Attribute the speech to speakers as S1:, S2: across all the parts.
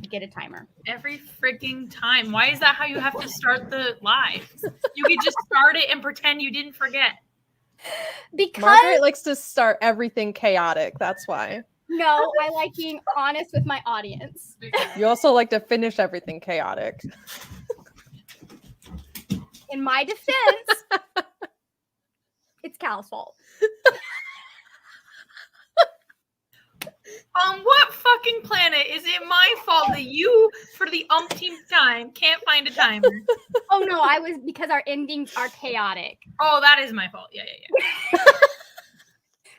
S1: get a timer.
S2: Every freaking time. Why is that how you have to start the live? You could just start it and pretend you didn't forget.
S1: Because
S3: Margaret likes to start everything chaotic. That's why.
S1: no, I like being honest with my audience.
S3: You also like to finish everything chaotic.
S1: In my defense, it's Cal's fault.
S2: On what fucking planet is it my fault that you, for the umpteenth time, can't find a timer?
S1: Oh no, because our endings are chaotic.
S2: Oh, that is my fault. Yeah.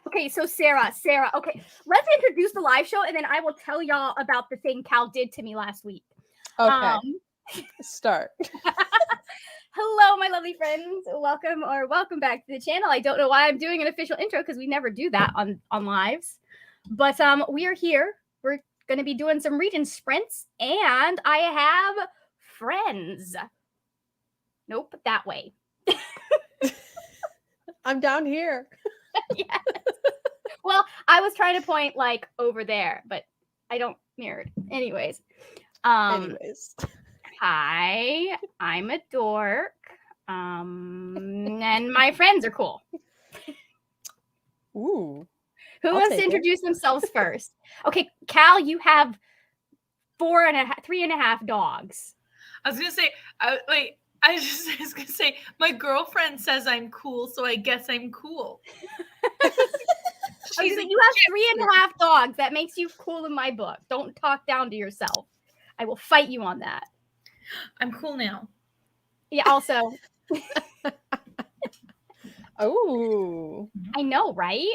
S1: Okay, so Sarah. Okay, let's introduce the live show, and then I will tell y'all about the thing Cal did to me last week.
S3: Okay. Start.
S1: Hello, my lovely friends. Welcome back to the channel. I don't know why I'm doing an official intro because we never do that on lives. But we are here. We're going to be doing some reading sprints, and I have friends. Nope, that way.
S3: I'm down here.
S1: Yes. Well, I was trying to point like over there, but I don't mirrored. Anyways. Hi, I'm a dork. And my friends are cool.
S3: Ooh.
S1: Who wants to introduce themselves first? Okay, Cal, you have 3.5 dogs.
S2: I was gonna say, I was gonna say, my girlfriend says I'm cool, so I guess I'm cool.
S1: You have 3.5 dogs. That makes you cool in my book. Don't talk down to yourself. I will fight you on that.
S2: I'm cool now.
S1: Yeah, also.
S3: Oh.
S1: I know, right?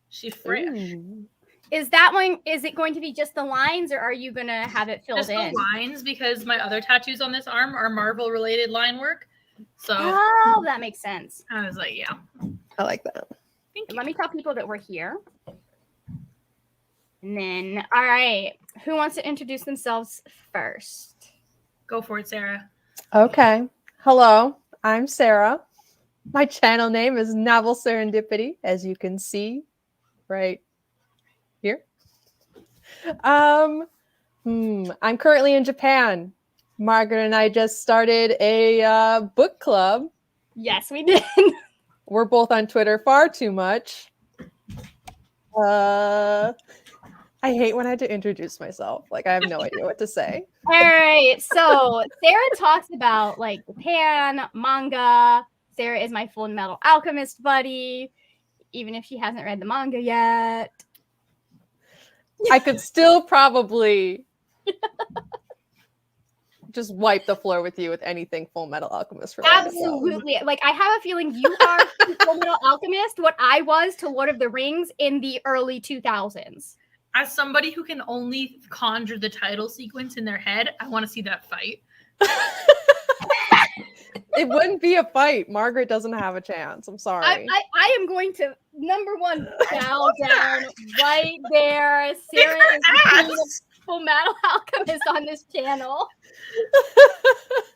S2: She's fresh.
S3: Ooh.
S1: Is it going to be just the lines, or are you going to have it filled in?
S2: Just the lines, because my other tattoos on this arm are Marvel-related line work. So.
S1: Oh, that makes sense.
S2: I was like, yeah.
S3: I like that.
S2: Thank you.
S1: Let me tell people that we're here. And then, all right. Who wants to introduce themselves first?
S2: Go for it, Sarah.
S3: Okay. Hello, I'm Sarah. My channel name is Novel Serendipity, as you can see right here. I'm currently in Japan. Margaret and I just started a book club.
S1: Yes, we did.
S3: We're both on Twitter far too much. I hate when I have to introduce myself. Like, I have no idea what to say.
S1: All right. So Sarah talks about like Japan, manga. Sarah is my Full Metal Alchemist buddy, even if she hasn't read the manga yet.
S3: I could still probably just wipe the floor with you with anything Full Metal Alchemist related.
S1: Absolutely. Like, I have a feeling you are to Full Metal Alchemist what I was to Lord of the Rings in the early 2000s.
S2: As somebody who can only conjure the title sequence in their head, I want to see that fight.
S3: It wouldn't be a fight. Margaret doesn't have a chance. I'm sorry.
S1: I am going to, number one, bow down right there. Sarah is the queen of Full Metal Alchemist on this channel.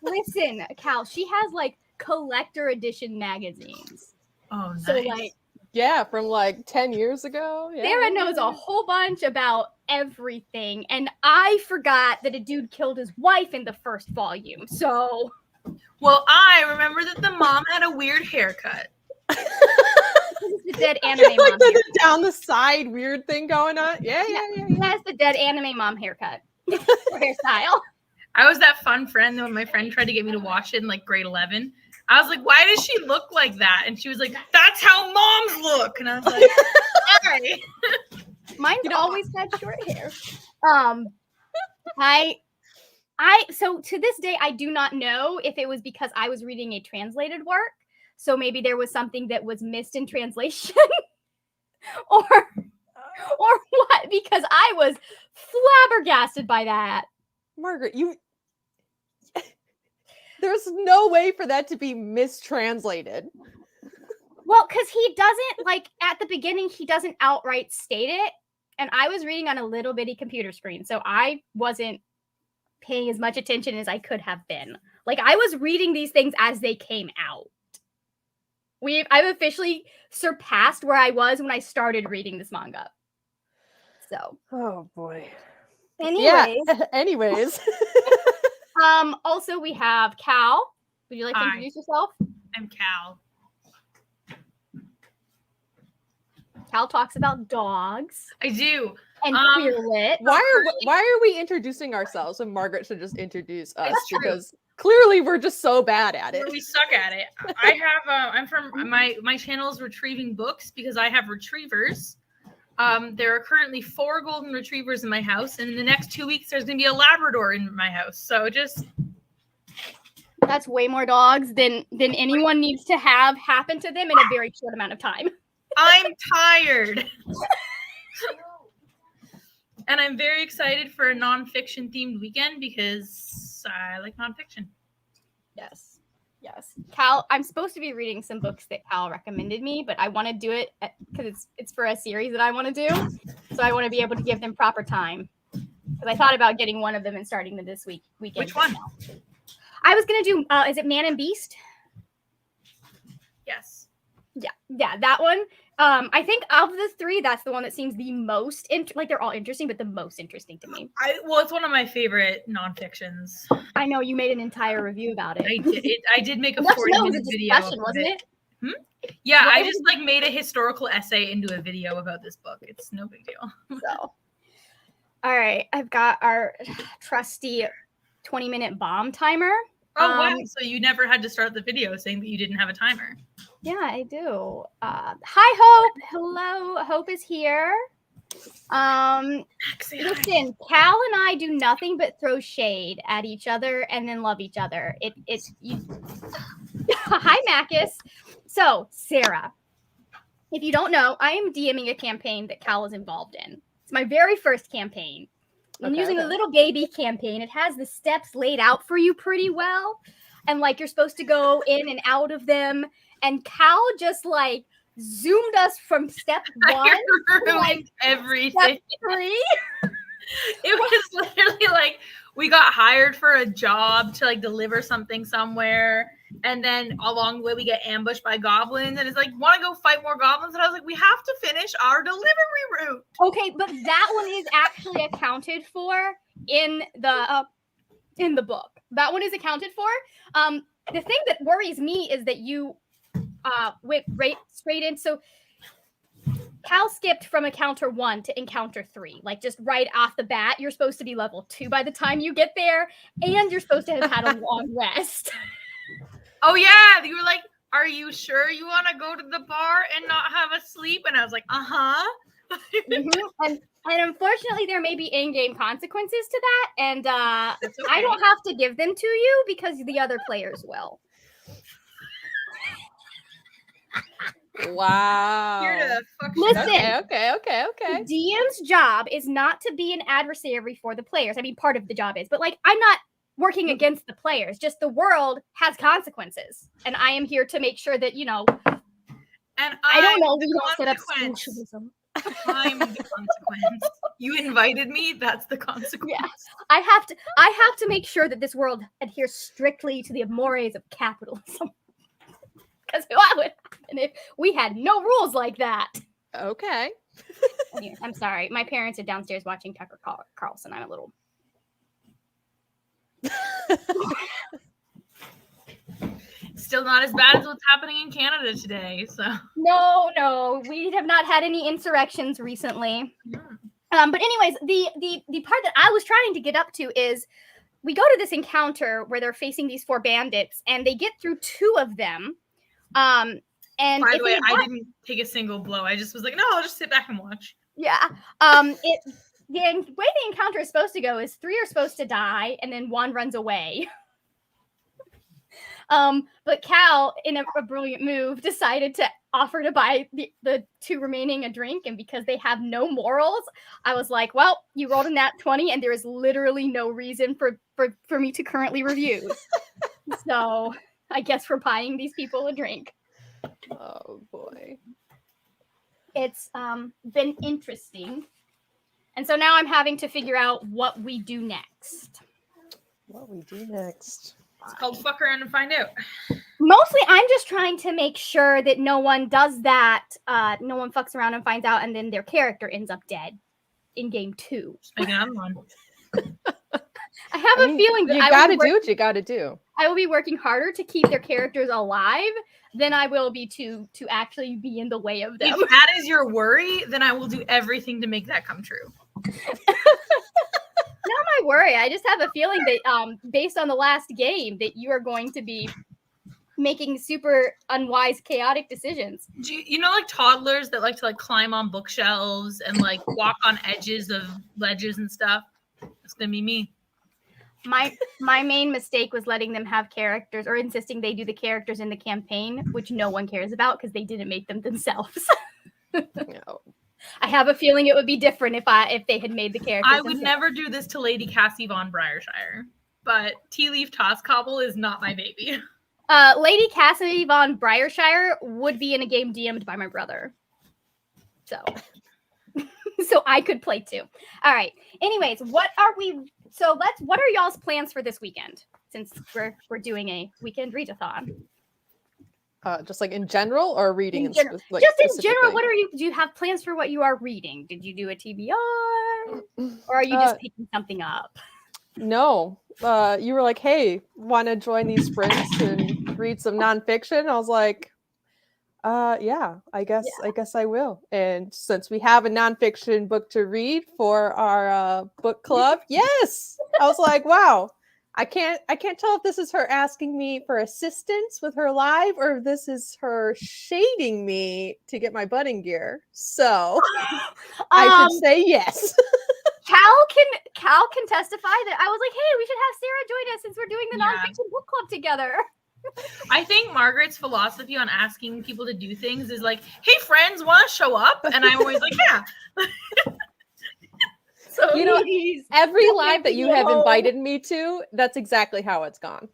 S1: Listen, Cal, she has like collector edition magazines.
S2: Oh, nice.
S1: So like,
S3: yeah, from like 10 years ago. Yeah.
S1: Sarah knows a whole bunch about everything, and I forgot that a dude killed his wife in the first volume. So,
S2: well, I remember that the mom had a weird haircut.
S1: The dead anime mom haircut.
S3: Down the side weird thing going on. Yeah.
S1: That's the dead anime mom haircut. Hairstyle.
S2: I was that fun friend when my friend tried to get me to watch it in like grade 11. I was like, why does she look like that? And she was like, that's how moms look. And I was like, sorry.
S1: Mine's always had short hair. So to this day, I do not know if it was because I was reading a translated work. So maybe there was something that was missed in translation or what, because I was flabbergasted by that.
S3: Margaret, there's no way for that to be mistranslated.
S1: Well, because he doesn't, like, at the beginning, he doesn't outright state it. And I was reading on a little bitty computer screen, so I wasn't paying as much attention as I could have been. Like, I was reading these things as they came out. I've officially surpassed where I was when I started reading this manga. So.
S3: Oh, boy.
S1: Anyways,
S3: Anyways.
S1: also we have Cal. Would you like to
S2: Hi.
S1: introduce yourself?
S2: I'm Cal.
S1: Cal talks about dogs
S2: I do.
S1: and queer lit.
S3: Why are we introducing ourselves when Margaret should just introduce us?
S2: It's true.
S3: Because clearly we're just so bad at it.
S2: We suck at it. I have. I'm from my channel is retrieving books because I have retrievers. There are currently 4 golden retrievers in my house, and in the next 2 weeks, there's gonna be a Labrador in my house. So just
S1: That's way more dogs than anyone needs to have happen to them in a very short amount of time.
S2: I'm tired. And I'm very excited for a nonfiction themed weekend because I like nonfiction.
S1: Yes. Yes. Cal, I'm supposed to be reading some books that Cal recommended me, but I want to do it because it's for a series that I want to do. So I want to be able to give them proper time. Because I thought about getting one of them and starting them this weekend.
S2: Which one?
S1: I was going to do, is it Man and Beast?
S2: Yes.
S1: Yeah, that one. I think of the 3, that's the one that seems the most they're all interesting, but the most interesting to me.
S2: Well, it's one of my favorite nonfictions.
S1: I know you made an entire review about it.
S2: I did make a
S1: Enough to know it was
S2: 40-minute
S1: a
S2: video,
S1: discussion, wasn't it?
S2: Yeah,
S1: What
S2: I
S1: was
S2: just like made a historical essay into a video about this book. It's no big deal.
S1: So, all right, I've got our trusty 20-minute bomb timer.
S2: Oh wow! So you never had to start the video saying that you didn't have a timer.
S1: Yeah, I do. Hi, Hope. Hello, Hope is here. Listen, Cal and I do nothing but throw shade at each other and then love each other. Hi, Macus. So, Sarah, if you don't know, I am DMing a campaign that Cal is involved in. It's my very first campaign. I'm using a little baby campaign. It has the steps laid out for you pretty well. And like you're supposed to go in and out of them. And Cal just like zoomed us from step 1 to like
S2: everything.
S1: step 3.
S2: It was literally like we got hired for a job to like deliver something somewhere. And then along the way we get ambushed by goblins. And it's like, want to go fight more goblins? And I was like, we have to finish our delivery route.
S1: Okay, but that one is actually accounted for in the book. That one is accounted for. The thing that worries me is that you went right straight in. So Cal skipped from encounter 1 to encounter 3, like just right off the bat. You're supposed to be level 2 by the time you get there, and you're supposed to have had a long rest.
S2: Oh yeah, you were like, are you sure you want to go to the bar and not have a sleep? And I was like,
S1: And unfortunately, there may be in-game consequences to that, and
S2: okay.
S1: I don't have to give them to you because the other players will.
S3: Wow.
S2: Here to fuck
S1: Listen.
S3: Okay.
S1: The DM's job is not to be an adversary for the players. I mean, part of the job is, but like, I'm not working against the players. Just the world has consequences, and I am here to make sure that
S2: And
S1: I don't know.
S2: the
S1: We don't set up
S2: consequence.
S1: socialism.
S2: I'm the consequence. You invited me. That's the consequence.
S1: Yeah, I have to make sure that this world adheres strictly to the mores of capitalism. Because what would happen if we had no rules like that?
S3: Okay.
S1: Anyway, I'm sorry. My parents are downstairs watching Tucker Carlson. I'm a little.
S2: Still not as bad as what's happening in Canada today. So
S1: No, we have not had any insurrections recently. But anyways, the part that I was trying to get up to is we go to this encounter where they're facing these 4 bandits, and they get through 2 of them. And
S2: by the way, I didn't take a single blow. I just was like, no, I'll just sit back and watch.
S1: Yeah. The way the encounter is supposed to go is 3 are supposed to die, and then 1 runs away. But Cal, in a brilliant move, decided to offer to buy the 2 remaining a drink, and because they have no morals, I was like, well, you rolled a nat 20, and there is literally no reason for me to currently review. So I guess we're buying these people a drink.
S3: Oh boy.
S1: It's been interesting. And so now I'm having to figure out what we do next.
S3: What we do next?
S2: It's called fuck around and find out.
S1: Mostly, I'm just trying to make sure that no one does that. No one fucks around and finds out, and then their character ends up dead in game 2.
S2: Just make another one.
S1: I have a feeling that
S3: you gotta do what you gotta do.
S1: I will be working harder to keep their characters alive than I will be to actually be in the way of them.
S2: If that is your worry, then I will do everything to make that come true.
S1: Not my worry. I just have a feeling that based on the last game that you are going to be making super unwise, chaotic decisions.
S2: Do you know, like toddlers that like to like climb on bookshelves and like walk on edges of ledges and stuff? It's gonna be me.
S1: My main mistake was letting them have characters or insisting they do the characters in the campaign, which no one cares about because they didn't make them themselves.
S3: No.
S1: I have a feeling it would be different if they had made the characters.
S2: I would never do this to Lady Cassie von Briarshire, but Tea Leaf Toss Cobble is not my baby.
S1: Lady Cassie von Briarshire would be in a game DM'd by my brother. So I could play too. All right. Anyways, what are y'all's plans for this weekend? Since we're doing a weekend readathon.
S3: Just like in general or reading?
S1: Just in general, do you have plans for what you are reading? Did you do a TBR? Or are you just picking something up?
S3: No. You were like, hey, want to join these sprints and read some nonfiction? I was like, yeah, I guess I will. And since we have a nonfiction book to read for our book club, yes. I was like, wow. I can't tell if this is her asking me for assistance with her live or if this is her shading me to get my budding gear. So I should say yes.
S1: Cal can testify that I was like, hey, we should have Sarah join us since we're doing the nonfiction book club together.
S2: I think Margaret's philosophy on asking people to do things is like, hey, friends, want to show up? And I'm always like, yeah.
S1: So
S3: you know, every live that you have invited me to, that's exactly how it's gone.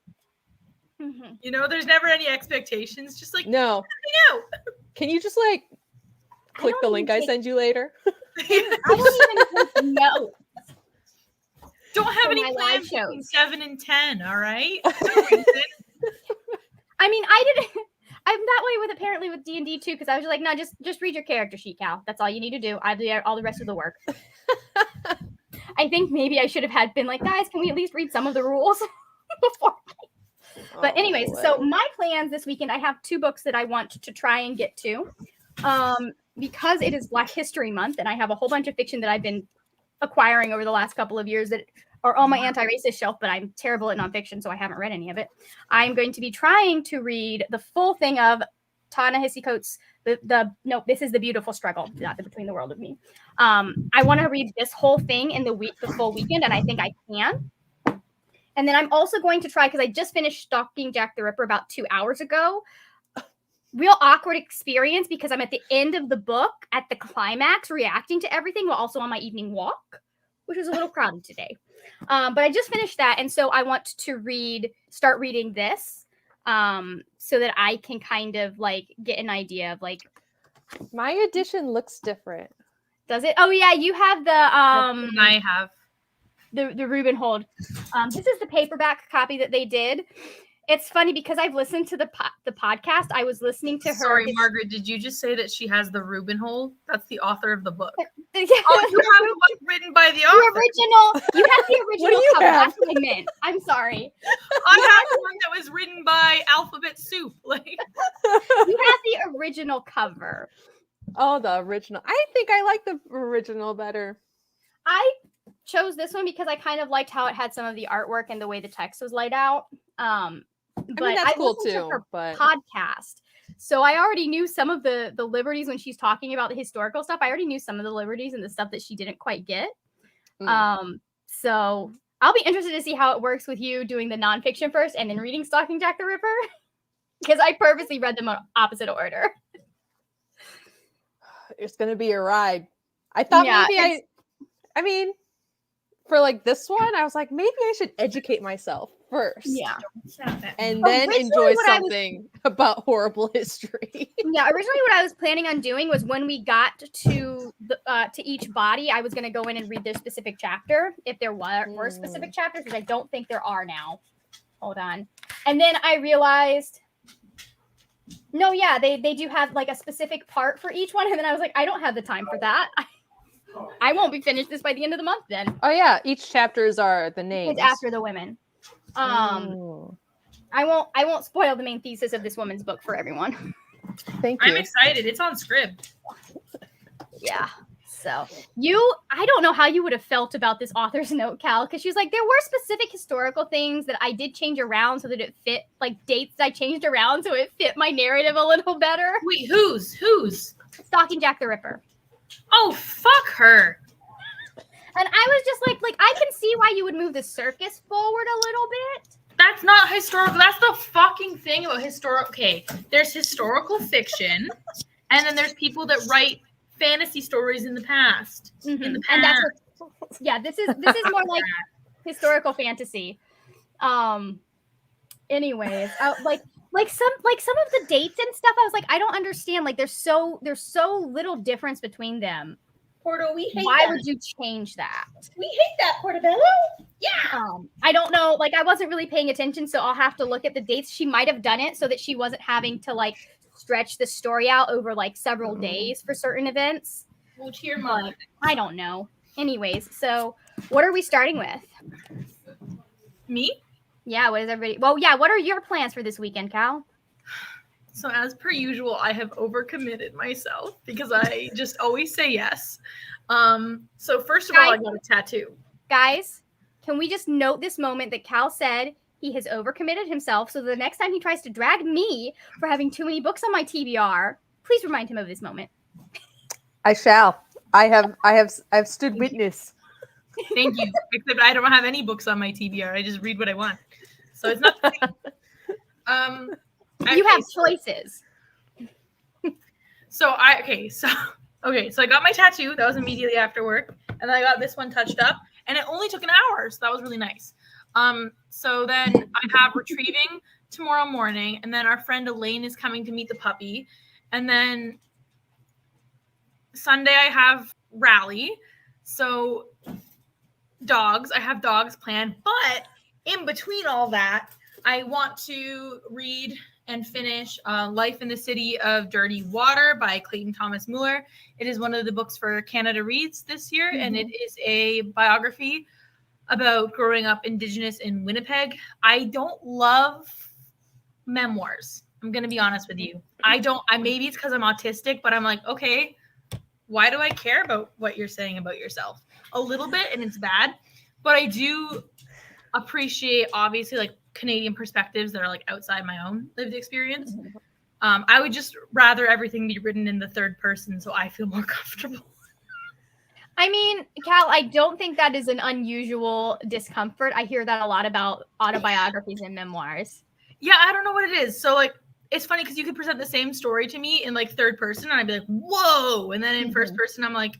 S1: Mm-hmm.
S2: You know, there's never any expectations. Just like,
S3: no. Can you just like click the link I send you later?
S1: I don't even know.
S2: Don't have any plans between 7 and 10, all right?
S1: I mean, I'm that way with D&D too, because I was just like, no, just read your character sheet, Cal. That's all you need to do. I do all the rest of the work. I think maybe I should have been like, guys, can we at least read some of the rules before? But anyways, so my plans this weekend, I have 2 books that I want to try and get to. Because it is Black History Month, and I have a whole bunch of fiction that I've been acquiring over the last couple of years that are on my anti-racist shelf, but I'm terrible at nonfiction, so I haven't read any of it. I'm going to be trying to read the full thing of Ta-Nehisi Coates' This is the Beautiful Struggle, not the Between the World of Me. I want to read this whole thing in the full weekend, and I think I can. And then I'm also going to try, because I just finished Stalking Jack the Ripper about 2 hours ago. Real awkward experience because I'm at the end of the book at the climax reacting to everything while also on my evening walk, which was a little crowded today. But I just finished that. And so I want to start reading this so that I can kind of like get an idea of like.
S3: My edition looks different.
S1: Does it? Oh yeah, you have the
S2: I have
S1: the Reuben Hold. This is the paperback copy that they did. It's funny because I've listened to the podcast. I was listening to her.
S2: Sorry, Margaret, did you just say that she has the Reuben Hold? That's the author of the book.
S1: Yeah.
S2: Oh, you have the one written by the author.
S1: You have the original cover. That's what I meant. I'm sorry.
S2: I have one that was written by Alphabet Soup. Like
S1: you have the original cover.
S3: Oh, the original. I think I like the original better.
S1: I chose this one because I kind of liked how it had some of the artwork and the way the text was laid out. But I mean, that's cool too. To her podcast, so I already knew some of the liberties when she's talking about the historical stuff. I already knew some of the liberties and the stuff that she didn't quite get. So I'll be interested to see how it works with you doing the nonfiction first and then reading Stalking Jack the Ripper, because I purposely read them in opposite order.
S3: It's gonna be a ride. I thought maybe I mean, for like this one, I was like, maybe I should educate myself first.
S1: Yeah.
S3: And then enjoy something about horrible history.
S1: Yeah, originally what I was planning on doing was when we got to each body, I was going to go in and read their specific chapter, if there were specific chapters, which I don't think there are now. Hold on. And then I realized, no, yeah, they do have like a specific part for each one. And then I was like, I don't have the time for that. I won't be finished this by the end of the month then.
S3: Oh yeah, each chapters are the names.
S1: It's after the women.
S3: Oh.
S1: I won't spoil the main thesis of this woman's book for everyone.
S3: Thank you.
S2: I'm excited. It's on Scribd.
S1: Yeah. So I don't know how you would have felt about this author's note, Cal, because she was like, there were specific historical things that I did change around so that it fit, like dates I changed around so it fit my narrative a little better.
S2: Wait, whose?
S1: Stalking Jack the Ripper.
S2: Oh, fuck her.
S1: And I was just like I can see why you would move the circus forward a little bit.
S2: That's not historical. That's the fucking thing about historical. Okay, there's historical fiction, and then there's people that write fantasy stories in the past.
S1: Mm-hmm.
S2: In the past.
S1: And that's what, yeah, this is more like historical fantasy. Anyways, like some of the dates and stuff, I was like, I don't understand. Like there's so little difference between them.
S2: Porto, we hate
S1: Why
S2: that.
S1: would you change that?
S2: We hate that, Portobello. Yeah.
S1: I don't know. Like I wasn't really paying attention, so I'll have to look at the dates. She might have done it so that she wasn't having to like stretch the story out over like several days for certain events.
S2: Well, to your mom.
S1: I don't know. Anyways, so what are we starting with?
S2: Me?
S1: Yeah, what is everybody? Well, yeah, what are your plans for this weekend, Cal?
S2: So as per usual, I have overcommitted myself because I just always say yes. So first of all, I got a tattoo.
S1: Guys, can we just note this moment that Cal said he has overcommitted himself, so the next time he tries to drag me for having too many books on my TBR, please remind him of this moment.
S3: I shall. I've stood witness.
S2: Thank you. Except I don't have any books on my TBR. I just read what I want. So it's not the same.
S1: You have choices.
S2: So I got my tattoo. That was immediately after work. And then I got this one touched up. And it only took an hour. So that was really nice. So then I have retrieving tomorrow morning. And then our friend Elaine is coming to meet the puppy. And then Sunday I have rally. So I have dogs planned. But in between all that, I want to read and finish Life in the City of Dirty Water by Clayton Thomas Mueller. It is one of the books for Canada Reads this year, and it is a biography about growing up Indigenous in Winnipeg. I don't love memoirs. I'm going to be honest with you. Maybe it's because I'm autistic, but I'm like, okay, why do I care about what you're saying about yourself? A little bit, and it's bad, but I do appreciate, obviously, like, Canadian perspectives that are like outside my own lived experience. I would just rather everything be written in the third person so I feel more comfortable.
S1: I mean, Cal, I don't think that is an unusual discomfort. I hear that a lot about autobiographies and memoirs.
S2: Yeah, I don't know what it is. So like, it's funny because you could present the same story to me in like third person and I'd be like, whoa. And then in first person, I'm like,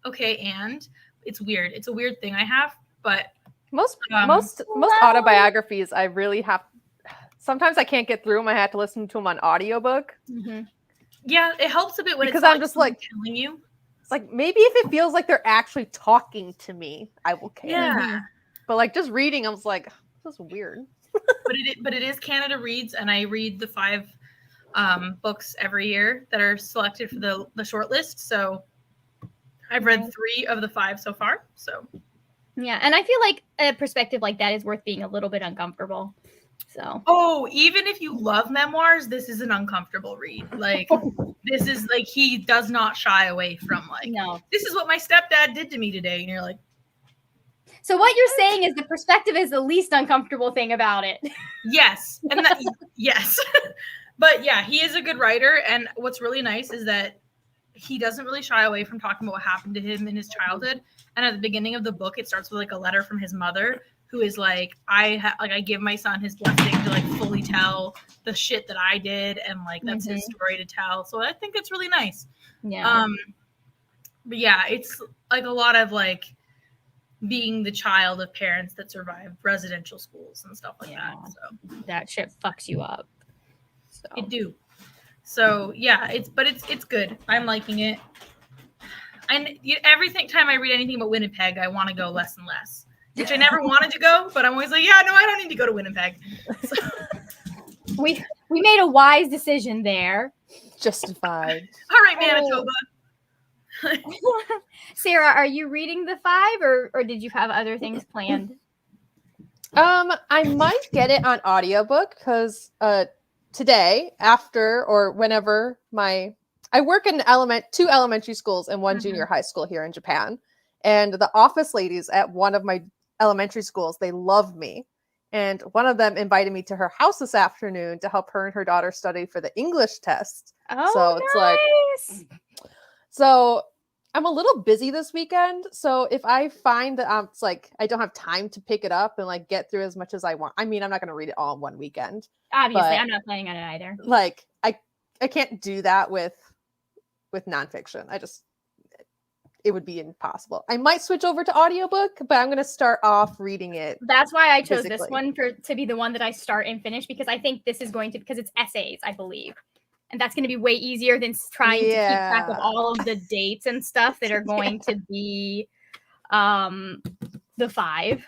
S2: okay. And it's weird. It's a weird thing I have, but
S3: most autobiographies, I really have. Sometimes I can't get through them. I have to listen to them on audiobook.
S2: Yeah, it helps a bit when
S3: because
S2: it's
S3: I'm just like
S2: telling you.
S3: It's like maybe if it feels like they're actually talking to me, I will care.
S2: Yeah,
S3: but like just reading, I was like, this is weird.
S2: but it is Canada Reads, and I read the 5 books every year that are selected for the short list. So I've read 3 of the 5 so far. So.
S1: Yeah, and I feel like a perspective like that is worth being a little bit uncomfortable. So.
S2: Oh, even if you love memoirs, this is an uncomfortable read. Like, this is like, he does not shy away from like,
S1: no,
S2: this is what my stepdad did to me today. And you're like.
S1: So what you're saying is the perspective is the least uncomfortable thing about it.
S2: Yes. And that, yes. But yeah, he is a good writer. And what's really nice is that he doesn't really shy away from talking about what happened to him in his childhood. And at the beginning of the book, it starts with like a letter from his mother, who is like, I give my son his blessing to like fully tell the shit that I did, and like that's his story to tell. So I think it's really nice.
S1: Yeah.
S2: But yeah, it's like a lot of like being the child of parents that survived residential schools and stuff like that. So
S1: that shit fucks you up. So.
S2: It do. So yeah, it's good. I'm liking it. And every time I read anything about Winnipeg, I want to go less and less, which I never wanted to go, but I'm always like, yeah, no, I don't need to go to Winnipeg. So.
S1: We made a wise decision there.
S3: Justified.
S2: All right, Manitoba.
S1: Sarah, are you reading the 5 or did you have other things planned?
S3: I might get it on audiobook because today, after or whenever I work in 2 elementary schools and one junior high school here in Japan. And the office ladies at one of my elementary schools, they love me. And one of them invited me to her house this afternoon to help her and her daughter study for the English test.
S1: Oh,
S3: so it's
S1: nice.
S3: So I'm a little busy this weekend. So if I find that it's like I don't have time to pick it up and like get through as much as I want. I mean, I'm not going to read it all in one weekend.
S1: Obviously,
S3: but,
S1: I'm not planning on it either.
S3: Like I can't do that with nonfiction. It would be impossible. I might switch over to audiobook, but I'm going to start off reading it.
S1: That's why I chose
S3: physically.
S1: this one to be the one that I start and finish, because I think this is going to, because it's essays, I believe. And that's going to be way easier than trying to keep track of all of the dates and stuff that are going to be the 5.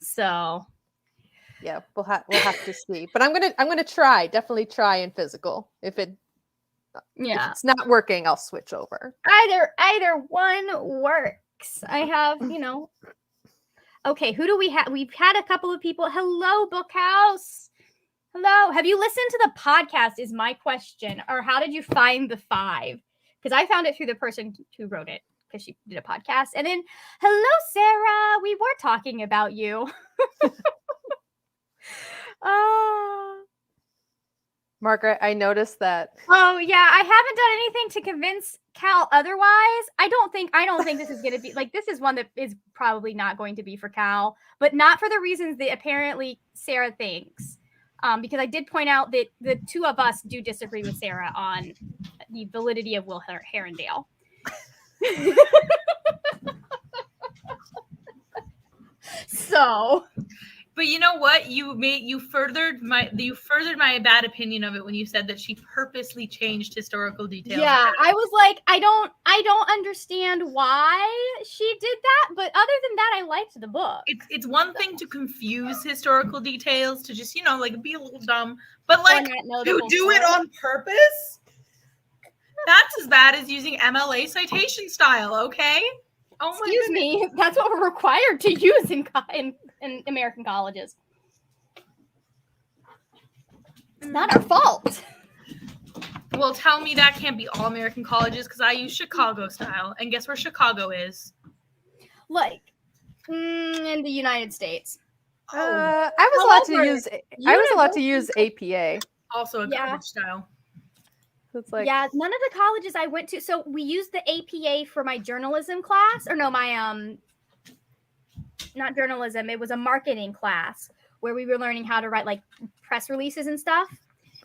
S1: So
S3: yeah, we'll have to see. But I'm gonna definitely try in physical. If it's not working, I'll switch over.
S1: Either one works. I have, okay, who do we have? We've had a couple of people. Hello, Bookhouse. Hello. Have you listened to the podcast is my question. Or how did you find the 5? Because I found it through the person who wrote it, because she did a podcast. And then, hello, Sarah. We were talking about you.
S3: Margaret, I noticed that.
S1: Oh yeah, I haven't done anything to convince Cal otherwise. I don't think this is going to be like, this is one that is probably not going to be for Cal, but not for the reasons that apparently Sarah thinks. Because I did point out that the 2 of us do disagree with Sarah on the validity of Will Herondale. So,
S2: but you know what? You furthered my bad opinion of it when you said that she purposely changed historical details.
S1: Yeah, I was like, I don't understand why she did that, but other than that, I liked the book.
S2: It's one thing to confuse historical details, to just like be a little dumb, but like to do it on purpose. That's as bad as using MLA citation style. Okay. Oh my
S1: Excuse me, that's what we're required to use in American colleges. It's not our fault.
S2: Well, tell me that can't be all American colleges, because I use Chicago style, and guess where Chicago is?
S1: Like in the United States.
S3: I was allowed to use APA.
S2: Also a garbage style.
S3: It's like,
S1: yeah, none of the colleges I went to. So we used the APA for my journalism class, or no, my not journalism. It was a marketing class where we were learning how to write like press releases and stuff,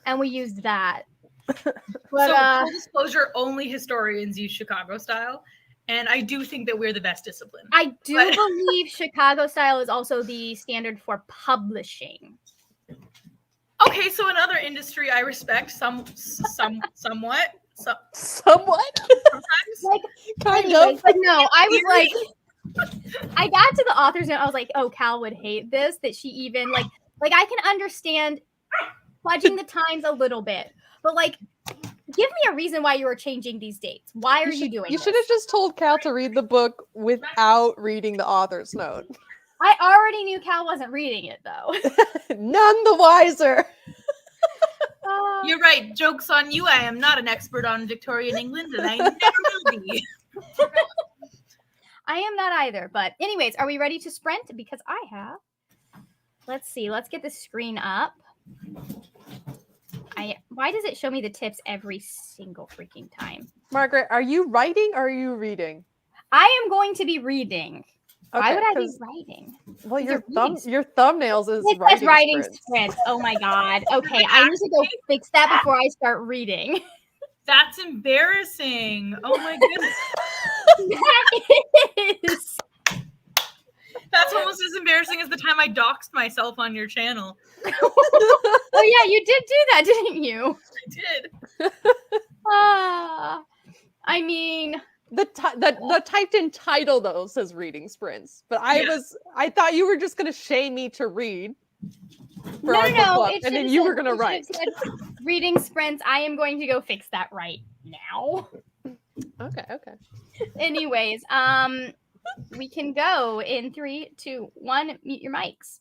S1: and we used that. But,
S2: so full disclosure, only historians use Chicago style, and I do think that we're the best discipline.
S1: I do believe Chicago style is also the standard for publishing.
S2: Okay, so another industry I respect somewhat.
S3: Somewhat?
S1: Like,
S3: kind
S1: anyways,
S3: of.
S1: But no, I was like, I got to the author's note. I was like, oh, Cal would hate this. That she even like I can understand fudging the times a little bit, but like, give me a reason why you are changing these dates. Why are you doing?
S3: You should have just told Cal to read the book without reading the author's note.
S1: I already knew Cal wasn't reading it though.
S3: None the wiser.
S2: You're right. Joke's on you. I am not an expert on Victorian England, and I never will be.
S1: I am not either. But anyways, are we ready to sprint? Because I have. Let's see. Let's get the screen up. Why does it show me the tips every single freaking time?
S3: Margaret, are you writing or are you reading?
S1: I am going to be reading.
S3: Okay,
S1: why would I be writing?
S3: Well, your thumbnails is
S1: writing sprints. Oh my god. Okay, I need to go fix that before I start reading.
S2: That's embarrassing. Oh my goodness.
S1: That is.
S2: That's almost as embarrassing as the time I doxed myself on your channel.
S1: Oh yeah, you did do that, didn't you?
S2: I did.
S1: I mean,
S3: the typed in title though says reading sprints, but I thought you were just gonna shame me to read.
S1: No,
S3: and then you were gonna write
S1: reading sprints. I am going to go fix that right now.
S3: Okay. Okay.
S1: Anyways, we can go in 3, 2, 1. Mute your mics.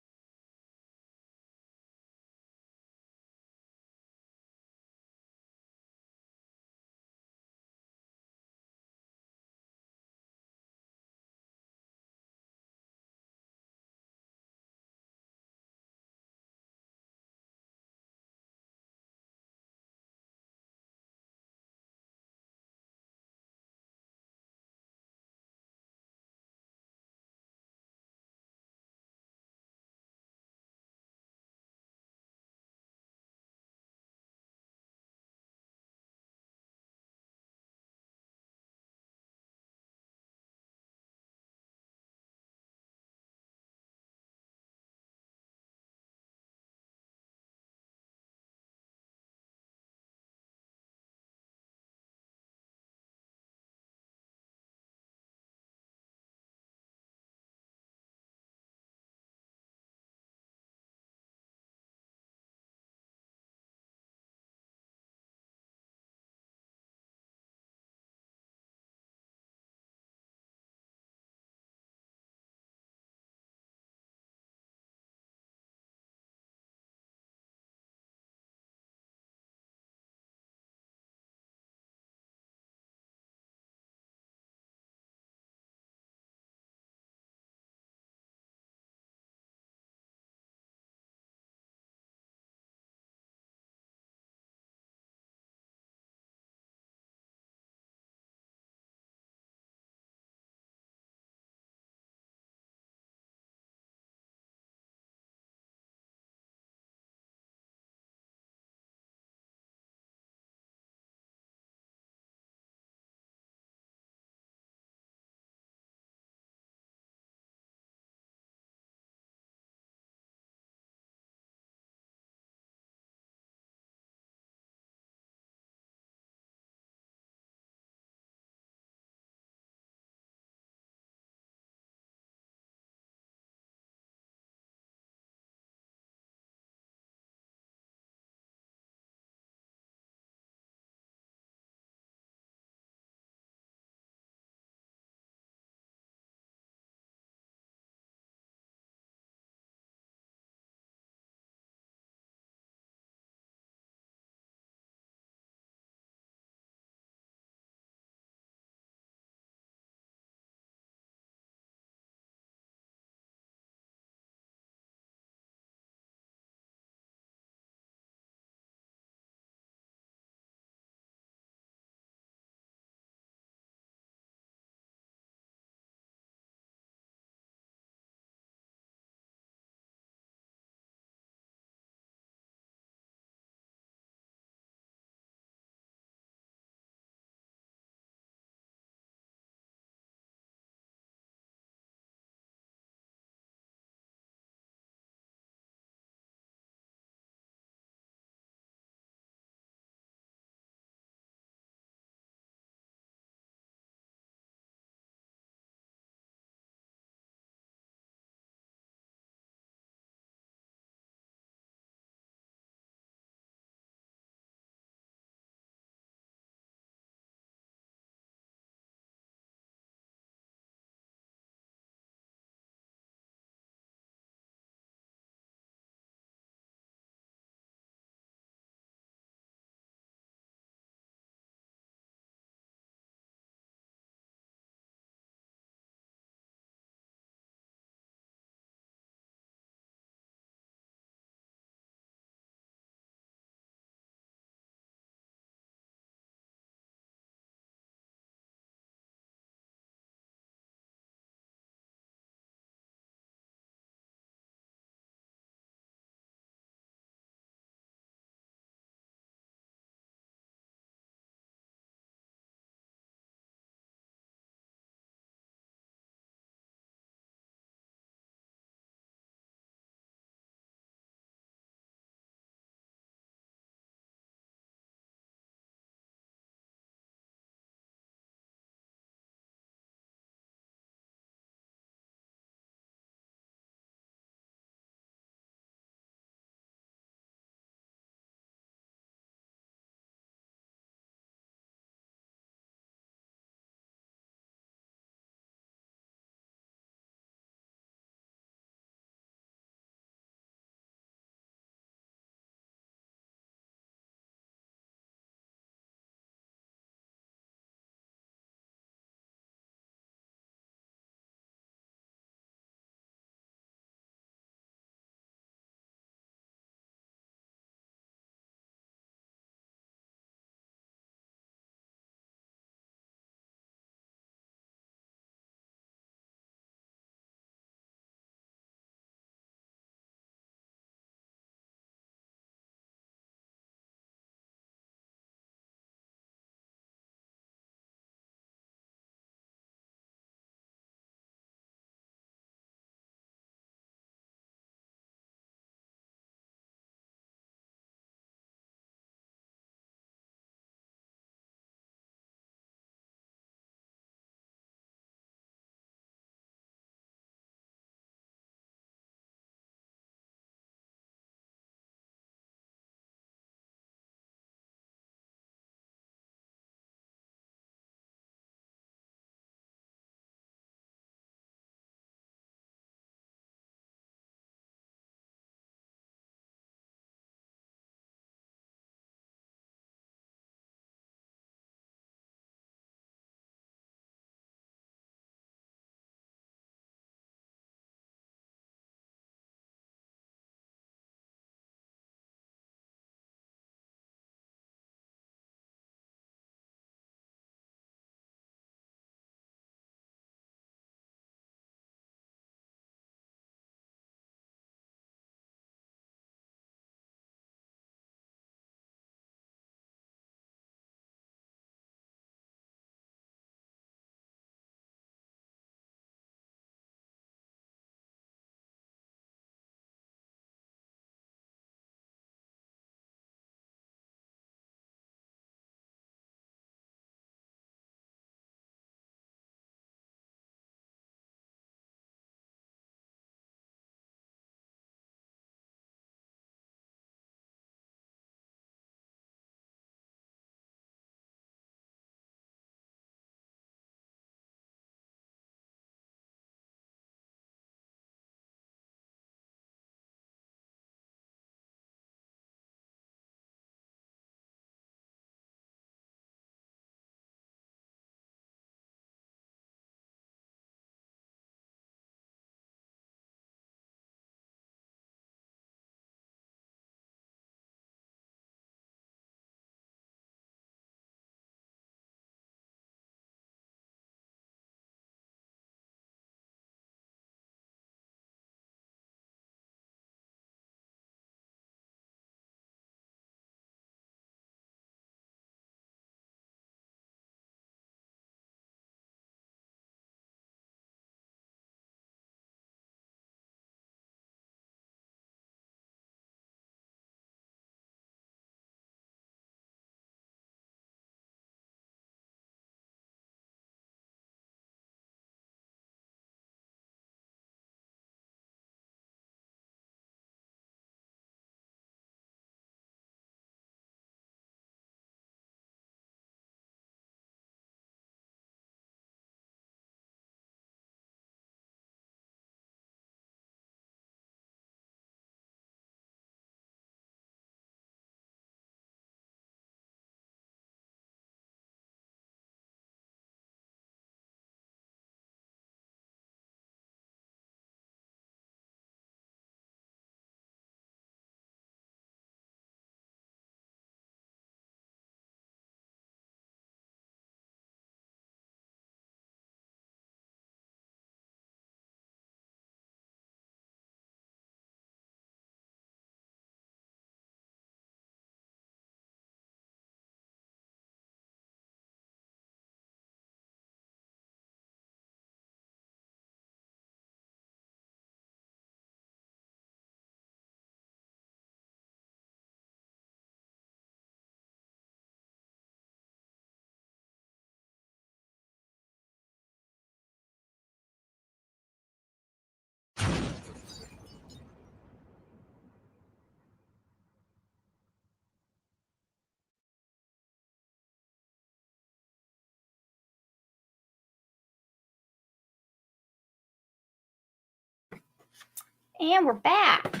S1: And we're back.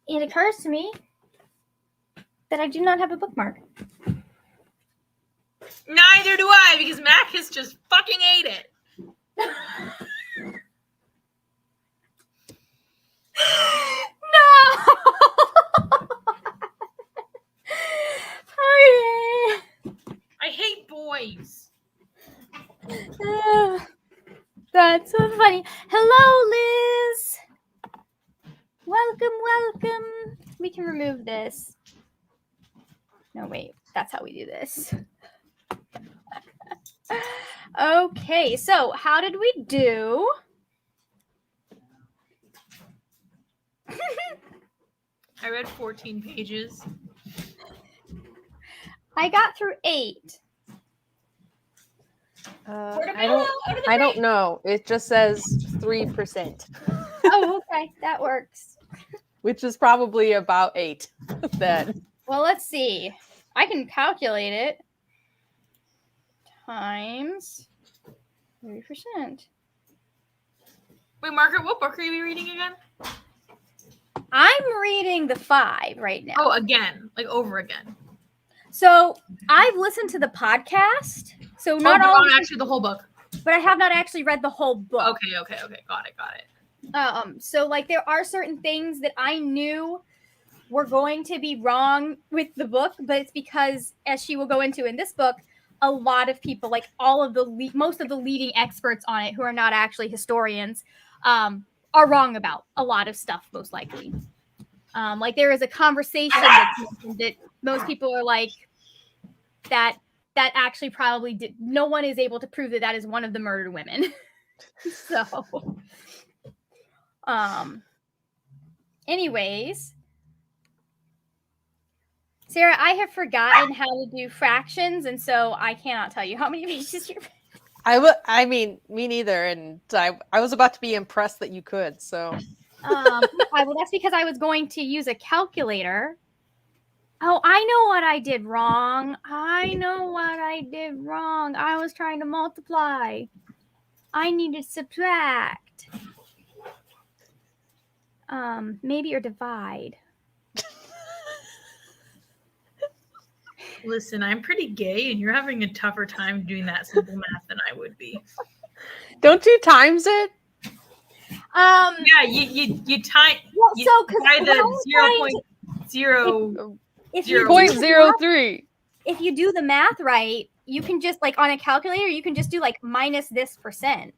S1: It occurs to me that I do not have a bookmark.
S2: Neither do I, because Macus just fucking ate it.
S1: No! Oh,
S2: I hate boys.
S1: yeah. That's so funny. Hello, Liz. Welcome. We can remove this. No, wait. That's how we do this. Okay, so how did we do?
S2: I read 14 pages.
S1: I got through 8.
S3: I don't know. It just says 3%,
S1: Oh, okay. That works.
S3: which is probably about 8 then.
S1: Well, let's see. I can calculate it. Times 3%.
S2: Wait, Margaret, what book are you reading again?
S1: I'm reading the 5 right now.
S2: Oh, again. Like over again.
S1: So I've listened to the podcast. So not
S2: but
S1: all,
S2: not actually the whole book.
S1: but I have not actually read the whole book.
S2: Okay. Got it.
S1: So like there are certain things that I knew were going to be wrong with the book, but it's because, as she will go into in this book, a lot of people, like all of the most of the leading experts on it, who are not actually historians, are wrong about a lot of stuff, most likely. Like there is a conversation that's mentioned that most people are like that actually probably did. No one is able to prove that is one of the murdered women. So, anyways, Sarah, I have forgotten how to do fractions, and so I cannot tell you how many pages you're.
S3: I mean, me neither, and I was about to be impressed that you could. So,
S1: Well, that's because I was going to use a calculator. Oh, I know what I did wrong. I was trying to multiply. I need to subtract. Maybe or divide.
S2: Listen, I'm pretty gay, and you're having a tougher time doing that simple math than I would be.
S3: don't you times it?
S2: Yeah, you time.
S1: Well,
S2: you,
S1: so because
S2: by the 0.0.
S1: if you
S3: 0.03.
S1: if you do the math right, you can just like on a calculator, you can just do like minus this percent.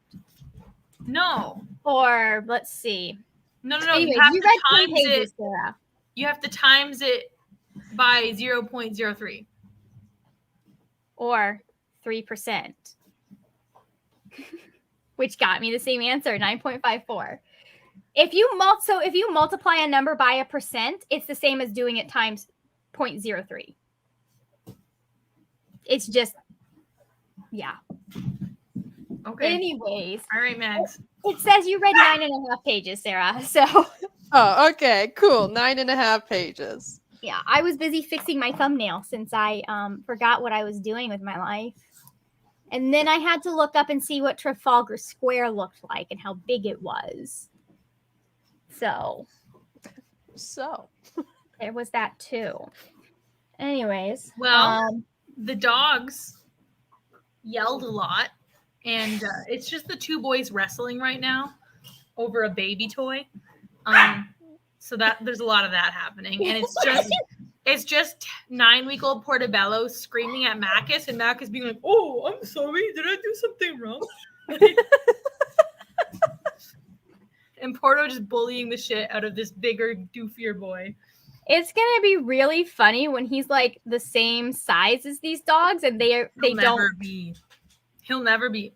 S2: No.
S1: Or let's see.
S2: No.
S1: Anyways,
S2: you have
S1: you
S2: to
S1: read 10
S2: times
S1: pages,
S2: it.
S1: Sarah.
S2: You have to times it by 0.03.
S1: Or 3%. Which got me the same answer, 9.54. If you multiply a number by a percent, it's the same as doing it times 0.03. It's just, yeah.
S2: Okay.
S1: Anyways.
S2: All right, Max.
S1: It says you read 9.5 pages, Sarah. So.
S3: Oh, okay, cool. 9.5 pages.
S1: Yeah, I was busy fixing my thumbnail since I forgot what I was doing with my life. And then I had to look up and see what Trafalgar Square looked like and how big it was. So there was that too. Anyways.
S2: Well, the dogs yelled a lot. And it's just the two boys wrestling right now over a baby toy. So that there's a lot of that happening. And it's just 9-week-old Portobello screaming at Macus, and Macus being like, "Oh, I'm sorry. Did I do something wrong?" And Porto just bullying the shit out of this bigger, doofier boy.
S1: It's gonna be really funny when he's like the same size as these dogs, and He'll never be.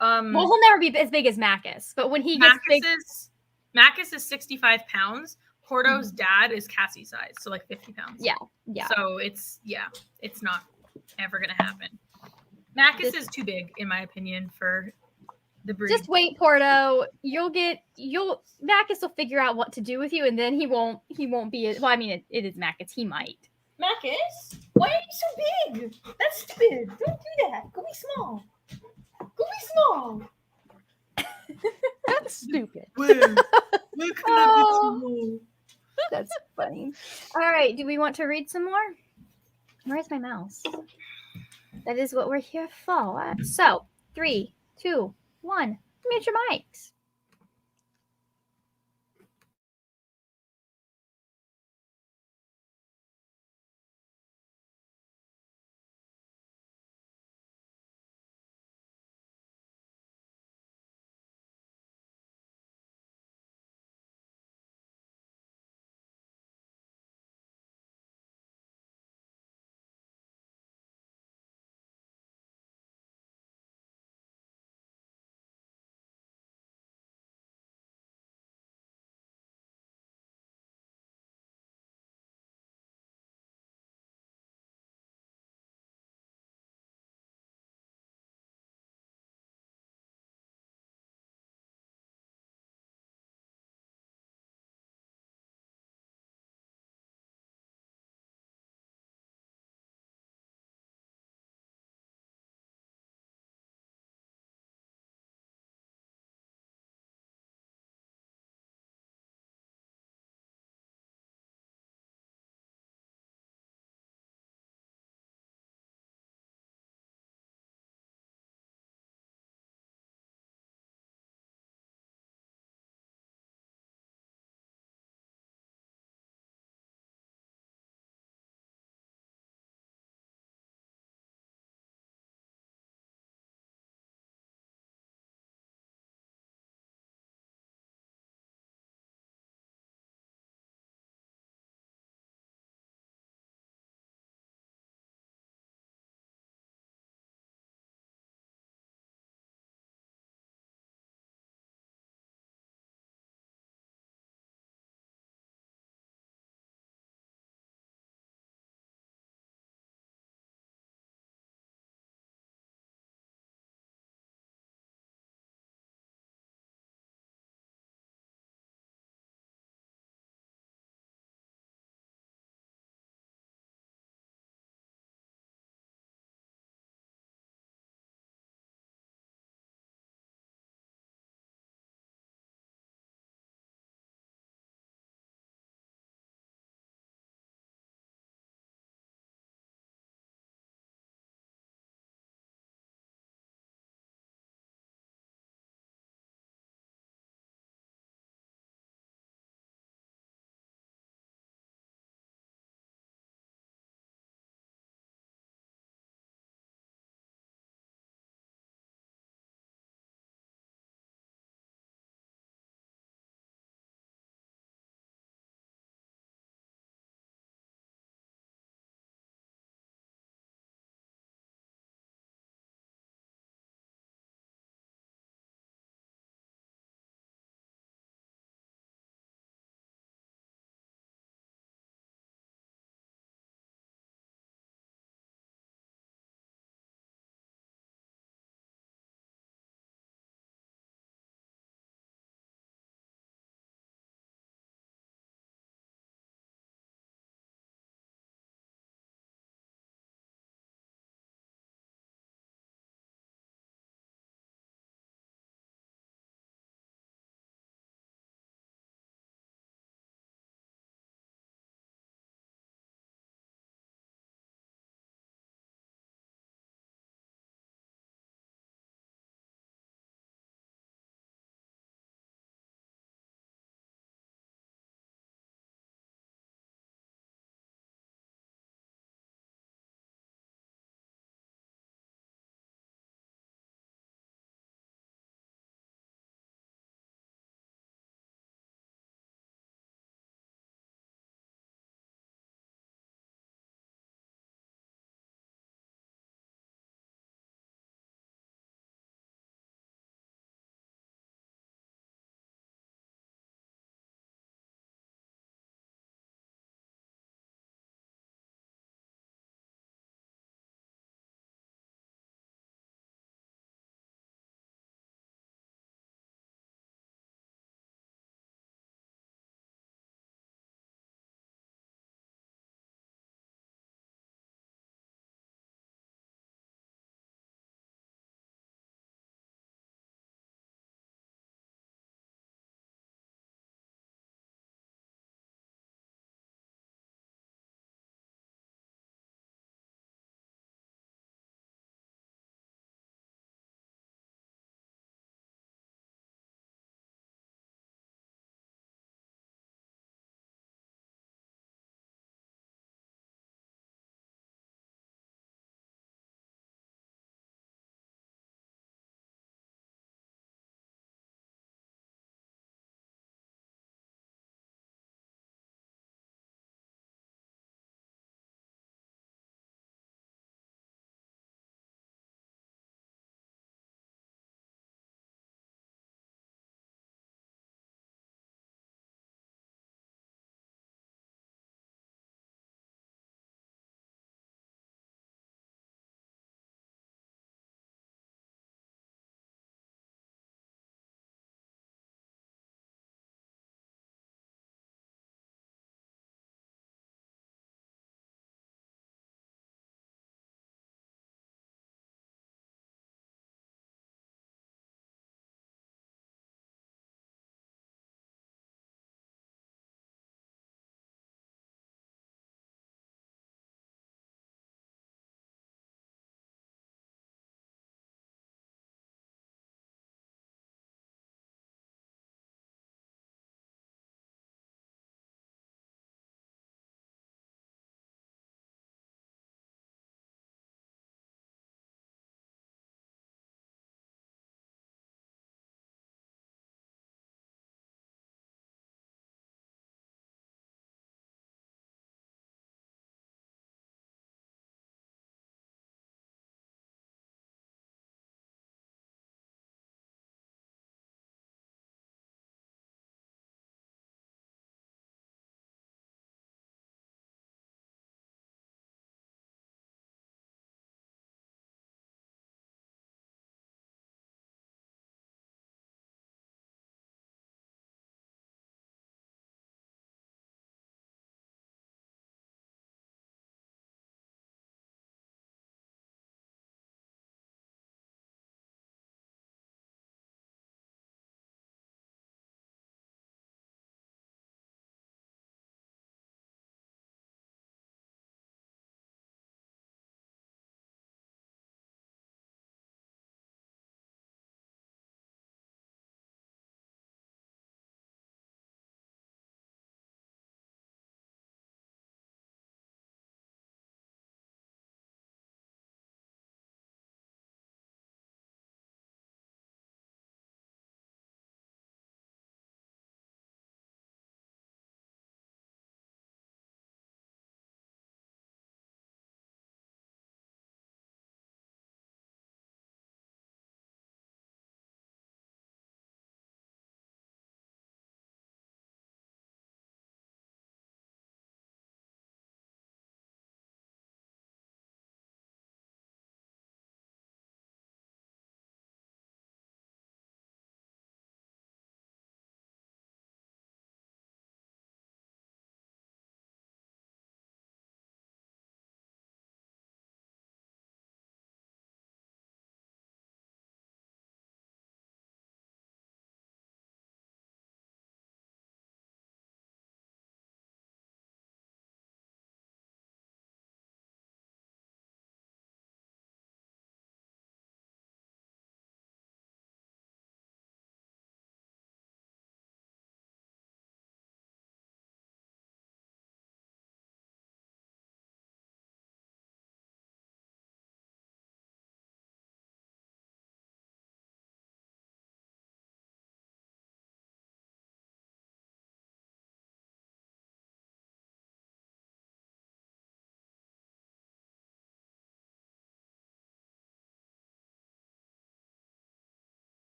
S2: Well,
S1: he'll never be as big as Macus, but when he gets big,
S2: Macus is 65 pounds. Porto's dad is Cassie's size, so like 50 pounds.
S1: Yeah.
S2: So it's not ever gonna happen. Macus is too big, in my opinion, for the breed.
S1: Just wait, Porto. Macus will figure out what to do with you, and then he won't be. Well, I mean, it is Macus. He might.
S2: Macus, why are you so big? That's stupid. Don't do that. Go be small.
S3: It's stupid.
S2: Where can I get
S1: Oh.
S2: some more?
S1: That's funny. All right. Do we want to read some more? Where's my mouse? That is what we're here for. So, 3, 2, 1. Mute your mics.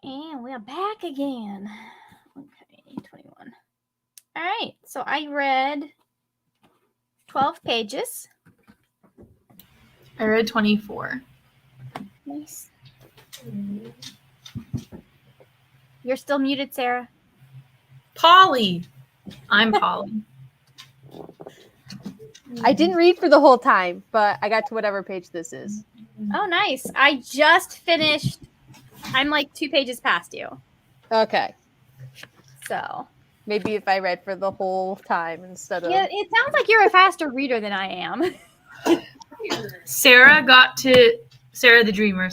S1: And we're back again. Okay, 21. All right, so I read 12 pages.
S2: I read 24.
S1: Nice. You're still muted, Sarah.
S2: Polly. I'm Polly.
S3: I didn't read for the whole time, but I got to whatever page this is.
S1: Oh, nice. I just finished. I'm like 2 pages past you.
S3: Okay.
S1: So.
S3: Maybe if I read for the whole time instead of...
S1: Yeah, it sounds like you're a faster reader than I am.
S2: Sarah the Dreamer,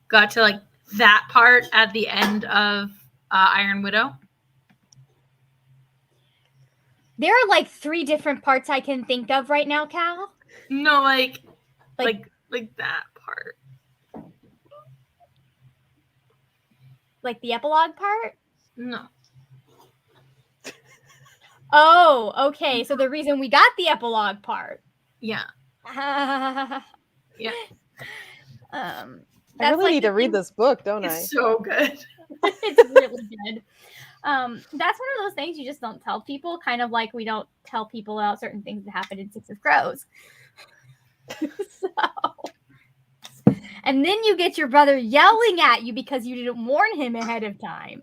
S2: got to like that part at the end of Iron Widow.
S1: There are like 3 different parts I can think of right now, Cal.
S2: No, like that part.
S1: Like the epilogue part?
S2: No.
S1: Oh, okay. So the reason we got the epilogue part.
S2: Yeah. Yeah.
S3: I really need to read this book, don't I?
S2: It's so good.
S1: It's really good. That's one of those things you just don't tell people, kind of like we don't tell people about certain things that happen in Six of Crows. And then you get your brother yelling at you because you didn't warn him ahead of time.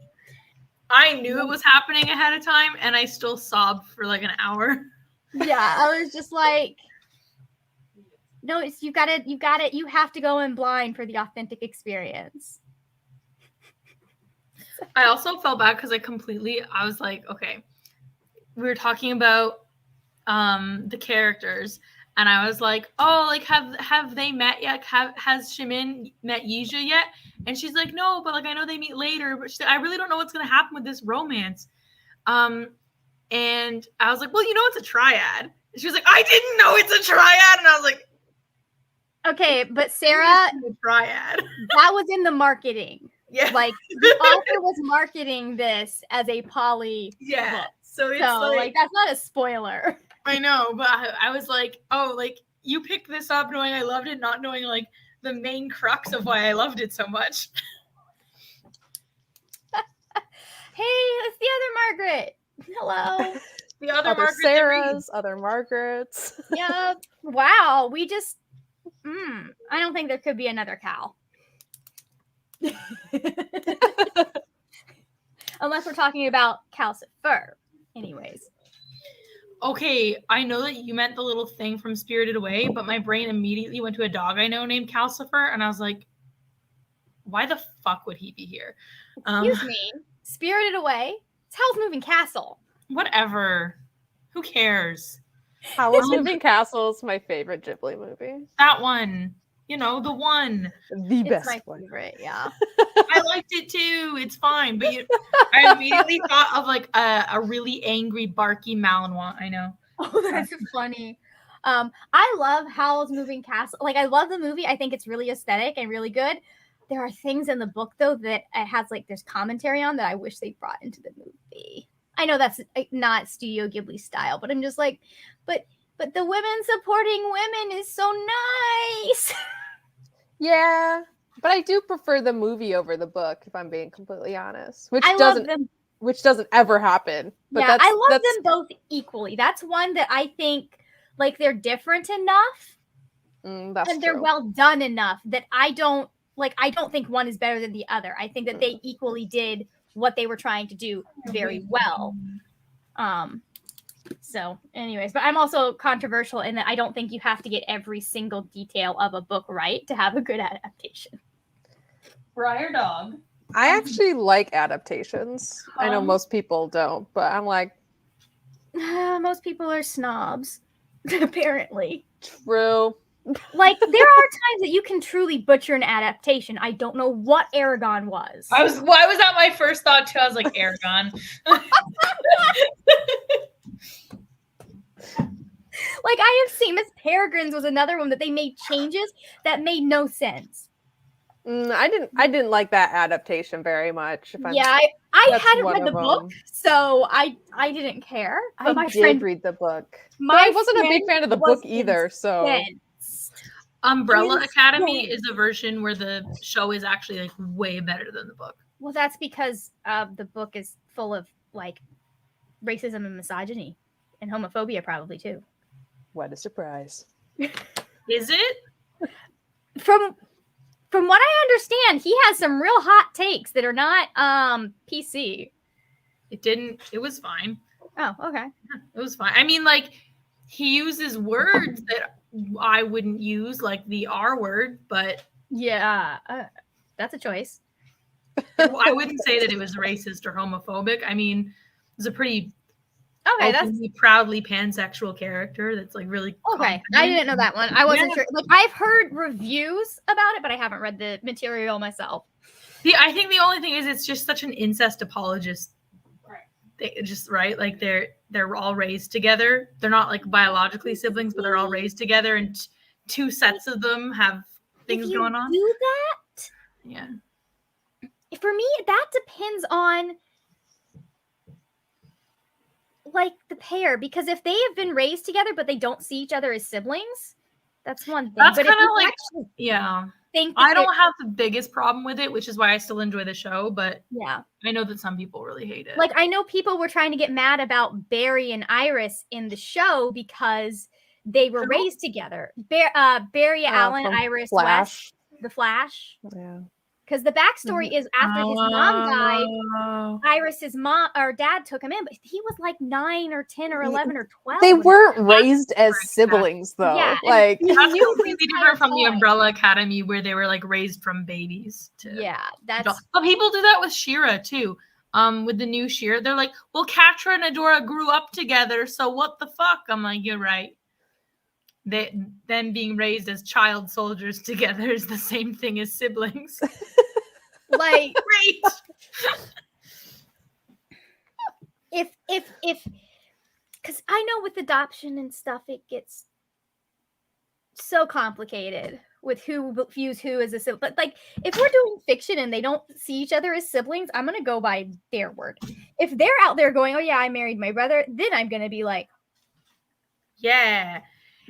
S2: I knew it was happening ahead of time, and I still sobbed for like an hour.
S1: Yeah, I was just like, no, you have to go in blind for the authentic experience.
S2: I also felt bad because I was like, okay, we were talking about the characters, and I was like, oh, like have they met yet? Has Shimin met Yija yet? And she's like, no, but like I know they meet later, but I really don't know what's gonna happen with this romance. And I was like, well, you know, it's a triad. And she was like, I didn't know it's a triad, and I was like,
S1: okay, but Sarah,
S2: triad.
S1: That was in the marketing.
S2: Yeah,
S1: like the author was marketing this as a poly book.
S2: So it's
S1: like that's not a spoiler.
S2: I know, but I was like, oh, like you picked this up knowing I loved it, not knowing like the main crux of why I loved it so much.
S1: Hey, it's the other Margaret. Hello.
S2: The other
S3: Margaret Sarahs, other Margarets.
S1: Yep. Wow. We just I don't think there could be another Cal. Unless we're talking about Calcifer. Anyways.
S2: Okay, I know that you meant the little thing from Spirited Away, but my brain immediately went to a dog I know named Calcifer, and I was like, why the fuck would he be here?
S1: Excuse me. Spirited Away? It's Howl's Moving Castle.
S2: Whatever. Who cares?
S3: Howl's Moving Castle is my favorite Ghibli movie.
S2: That one. You know, the one.
S3: The best
S1: my
S3: one.
S1: favorite, yeah.
S2: I liked it too. It's fine. But I immediately thought of like a really angry, barky Malinois. I know.
S1: Oh, that's funny. I love Howl's Moving Castle. Like, I love the movie. I think it's really aesthetic and really good. There are things in the book, though, that it has, like, there's commentary on that I wish they brought into the movie. I know that's not Studio Ghibli style, but I'm just like, but the women supporting women is so nice.
S3: Yeah, but I do prefer the movie over the book, if I'm being completely honest. Which doesn't ever happen. But
S1: yeah, I love them both equally. That's one that I think like they're different enough, and they're well done enough that I don't think one is better than the other. I think that they equally did what they were trying to do very well. So anyways, but I'm also controversial in that I don't think you have to get every single detail of a book right to have a good adaptation.
S2: Briar dog.
S3: I actually like adaptations. I know most people don't, but I'm like,
S1: most people are snobs, apparently.
S3: True.
S1: Like, there are times that you can truly butcher an adaptation. I don't know what Aragon was.
S2: I was that my first thought too. I was like, Aragon.
S1: Like, I have seen Miss Peregrine's was another one that they made changes that made no sense.
S3: I didn't like that adaptation very much.
S1: I hadn't read the book, so I didn't care.
S3: But I did read the book. I wasn't a big fan of the book either, so...
S2: Umbrella Academy is a version where the show is actually like way better than the book.
S1: Well, that's because the book is full of like racism and misogyny and homophobia, probably too.
S3: What a surprise.
S2: Is it?
S1: From what I understand, he has some real hot takes that are not PC.
S2: It was fine.
S1: Oh, okay.
S2: It was fine. I mean, like, he uses words that I wouldn't use, like the R word, but
S1: Yeah, that's a choice.
S2: I wouldn't say that it was racist or homophobic. I mean, it was a pretty openly, proudly pansexual character that's like really
S1: okay. I didn't know that one. I wasn't sure. Like, I've heard reviews about it, but I haven't read the material myself.
S2: I think the only thing is it's just such an incest apologist. Right, like they're all raised together. They're not like biologically siblings, but they're all raised together, and two sets of them have things going on.
S1: Do that?
S2: Yeah.
S1: For me, that depends on like the pair, because if they have been raised together but they don't see each other as siblings, that's one thing.
S2: That's
S1: but
S2: kind of like, yeah. I don't have the biggest problem with it, which is why I still enjoy the show, but
S1: yeah,
S2: I know that some people really hate it.
S1: Like, I know people were trying to get mad about Barry and Iris in the show because they were raised together. Barry Allen, Iris
S3: Flash.
S1: West, the Flash.
S3: Yeah.
S1: Because the backstory is after his mom died, Iris's mom or dad took him in, but he was like 9 or 10 or 11 or 12.
S3: They weren't raised as siblings, though.
S1: Yeah,
S3: like
S2: that's completely different from the Umbrella Academy, where they were like raised from babies.
S1: That's.
S2: But people do that with She-Ra too. With the new She-Ra, they're like, "Well, Catra and Adora grew up together, so what the fuck?" I'm like, "You're right." Them being raised as child soldiers together is the same thing as siblings.
S1: Like,
S2: great.
S1: if because I know with adoption and stuff it gets so complicated with who views who as a sibling. But like, if we're doing fiction and they don't see each other as siblings, I'm gonna go by their word. If they're out there going, "Oh yeah, I married my brother," then I'm gonna be like,
S2: yeah.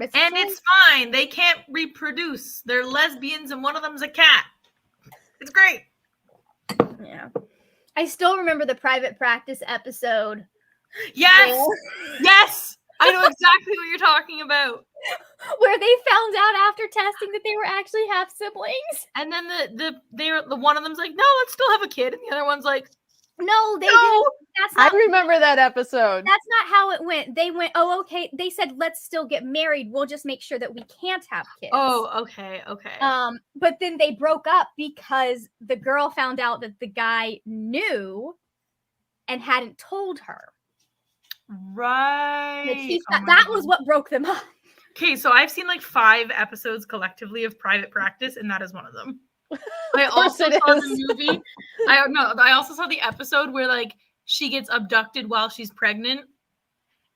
S2: And it's fine. They can't reproduce. They're lesbians and one of them's a cat. It's great.
S1: Yeah. I still remember the private practice episode.
S2: Yes. Yes. I know exactly what you're talking about.
S1: Where they found out after testing that they were actually half siblings.
S2: And then the one of them's like, "No, let's still have a kid." And the other one's like,
S1: "No, they didn't. That's not,
S3: I remember that episode.
S1: That's not how it went. They went, "Oh, okay." They said, "Let's still get married. We'll just make sure that we can't have kids."
S2: Oh, okay.
S1: But then they broke up because the girl found out that the guy knew and hadn't told her.
S2: Right.
S1: That was what broke them up.
S2: Okay, so I've seen like 5 episodes collectively of Private Practice, and that is one of them. I also saw the movie. I also saw the episode where like she gets abducted while she's pregnant,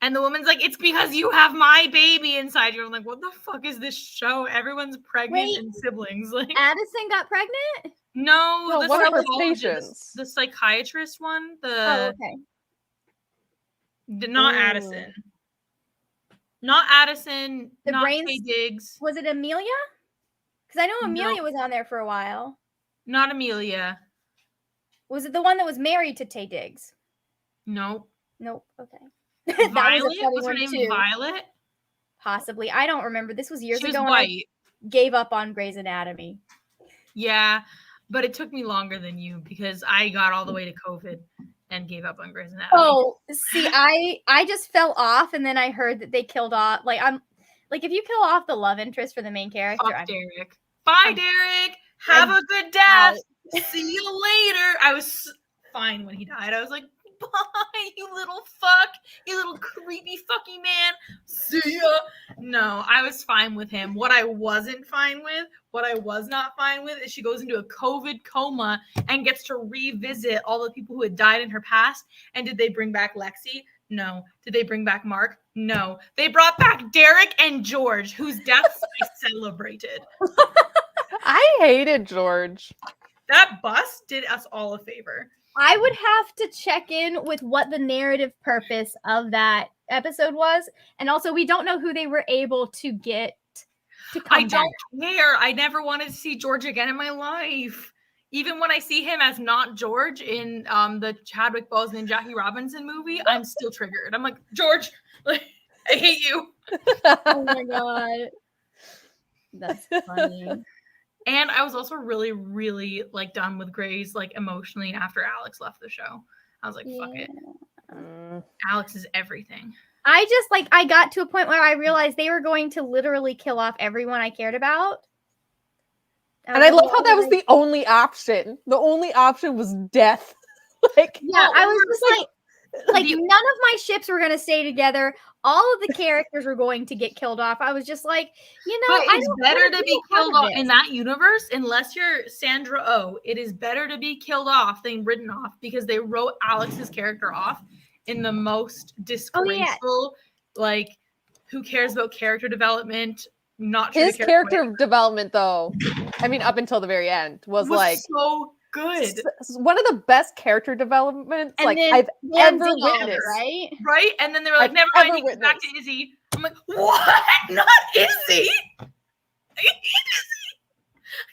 S2: and the woman's like, "It's because you have my baby inside you." I'm like, "What the fuck is this show? Everyone's pregnant and siblings." Like,
S1: Addison got pregnant?
S2: No, the
S3: one of her
S2: psychologist,
S3: patients.
S2: the psychiatrist one.
S1: Okay.
S2: Not Addison. Not Addison. Not Tay Diggs.
S1: Was it Amelia? Because I know Amelia was on there for a while.
S2: Not Amelia.
S1: Was it the one that was married to Tay Diggs?
S2: Nope.
S1: Okay.
S2: Violet? Was her name Violet?
S1: Possibly. I don't remember. This was years ago.
S2: She was
S1: when
S2: white.
S1: I gave up on Grey's Anatomy.
S2: Yeah, but it took me longer than you because I got all the way to COVID and gave up on Grey's Anatomy.
S1: Oh, see, I just fell off, and then I heard that they killed off. Like, I'm like, if you kill off the love interest for the main character,
S2: fuck Derek. Bye, Derek. Have a good death. See you later. I was fine when he died. I was like, "Bye, you little fuck. You little creepy fucking man. See ya." No, I was fine with him. What I was not fine with is she goes into a COVID coma and gets to revisit all the people who had died in her past. And did they bring back Lexi? No. Did they bring back Mark? No. They brought back Derek and George, whose deaths I celebrated.
S3: I hated George.
S2: That bus did us all a favor.
S1: I would have to check in with what the narrative purpose of that episode was. And also, we don't know who they were able to get to come
S2: I don't care. I never wanted to see George again in my life. even when I see him as not George in the Chadwick Boseman and Jackie Robinson movie, I'm still triggered. I'm like, George, like, I hate you.
S1: Oh my god. That's funny.
S2: And I was also really, really like done with Grey's like emotionally after Alex left the show. I was like, fuck it. Alex is everything.
S1: I just like I got to a point where I realized they were going to literally kill off everyone I cared about.
S3: And I love how that was the only option. The only option was death. Like,
S1: yeah, I was just like none of my ships were gonna stay together. All of the characters were going to get killed off. I was just like, you know,
S2: but it's better to be killed off in that universe, unless you're Sandra Oh. It is better to be killed off than written off because they wrote Alex's character off in the most disgraceful, like, who cares about character development? Not
S3: his character development, though. I mean, up until the very end was like
S2: so good.
S3: One of the best character developments
S1: and
S3: like I've ever witnessed.
S2: Right? And then they were like, never mind, he goes back to Izzy. I'm like, what? Not Izzy?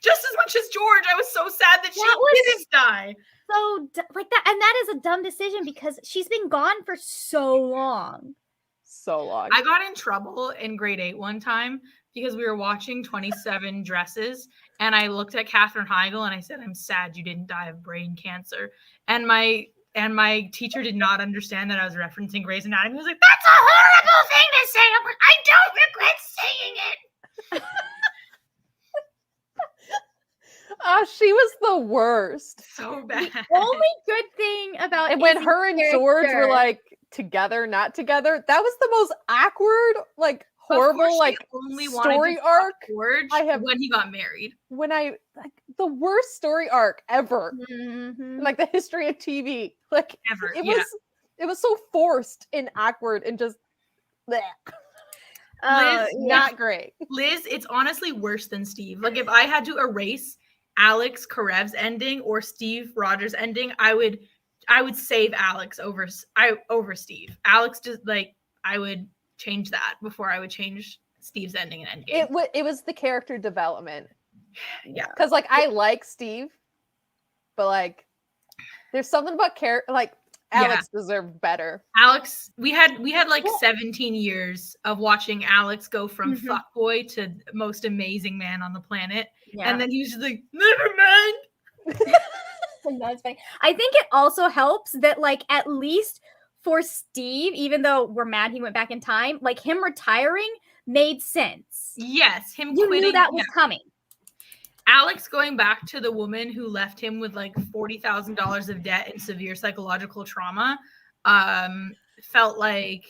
S2: Just as much as George. I was so sad that she didn't die.
S1: So like that, and that is a dumb decision because she's been gone for so long.
S2: I got in trouble in grade 8 one time because we were watching 27 Dresses, and I looked at Katherine Heigl and I said, "I'm sad you didn't die of brain cancer." And my teacher did not understand that I was referencing Grey's Anatomy. He was like, "That's a horrible thing to say." I'm like, "I don't regret saying it."
S3: She was the worst.
S2: So bad.
S1: The only good thing about
S3: and when her and George were like together, not together, that was the most awkward, like horrible, like story arc
S2: I have when he got married.
S3: When I like the worst story arc ever, in, like the history of TV, like
S2: ever.
S3: It was so forced and awkward and just bleh.
S2: Liz,
S3: not great.
S2: Liz, it's honestly worse than Steve. Like if I had to erase Alex Karev's ending or Steve Rogers' ending, I would save Alex over Steve. Alex just like I would change that before I would change Steve's ending and endgame.
S3: It was the character development.
S2: Yeah,
S3: because like I like Steve, but like there's something about like Alex deserved better.
S2: Alex, we had like 17 years of watching Alex go from fuckboy to most amazing man on the planet. Yeah. And then he was just like, never mind.
S1: That's fine. I think it also helps that like at least for Steve, even though we're mad he went back in time, like him retiring made sense.
S2: Yes, him
S1: you
S2: quitting.
S1: Knew that was coming.
S2: Alex going back to the woman who left him with like $40,000 of debt and severe psychological trauma felt like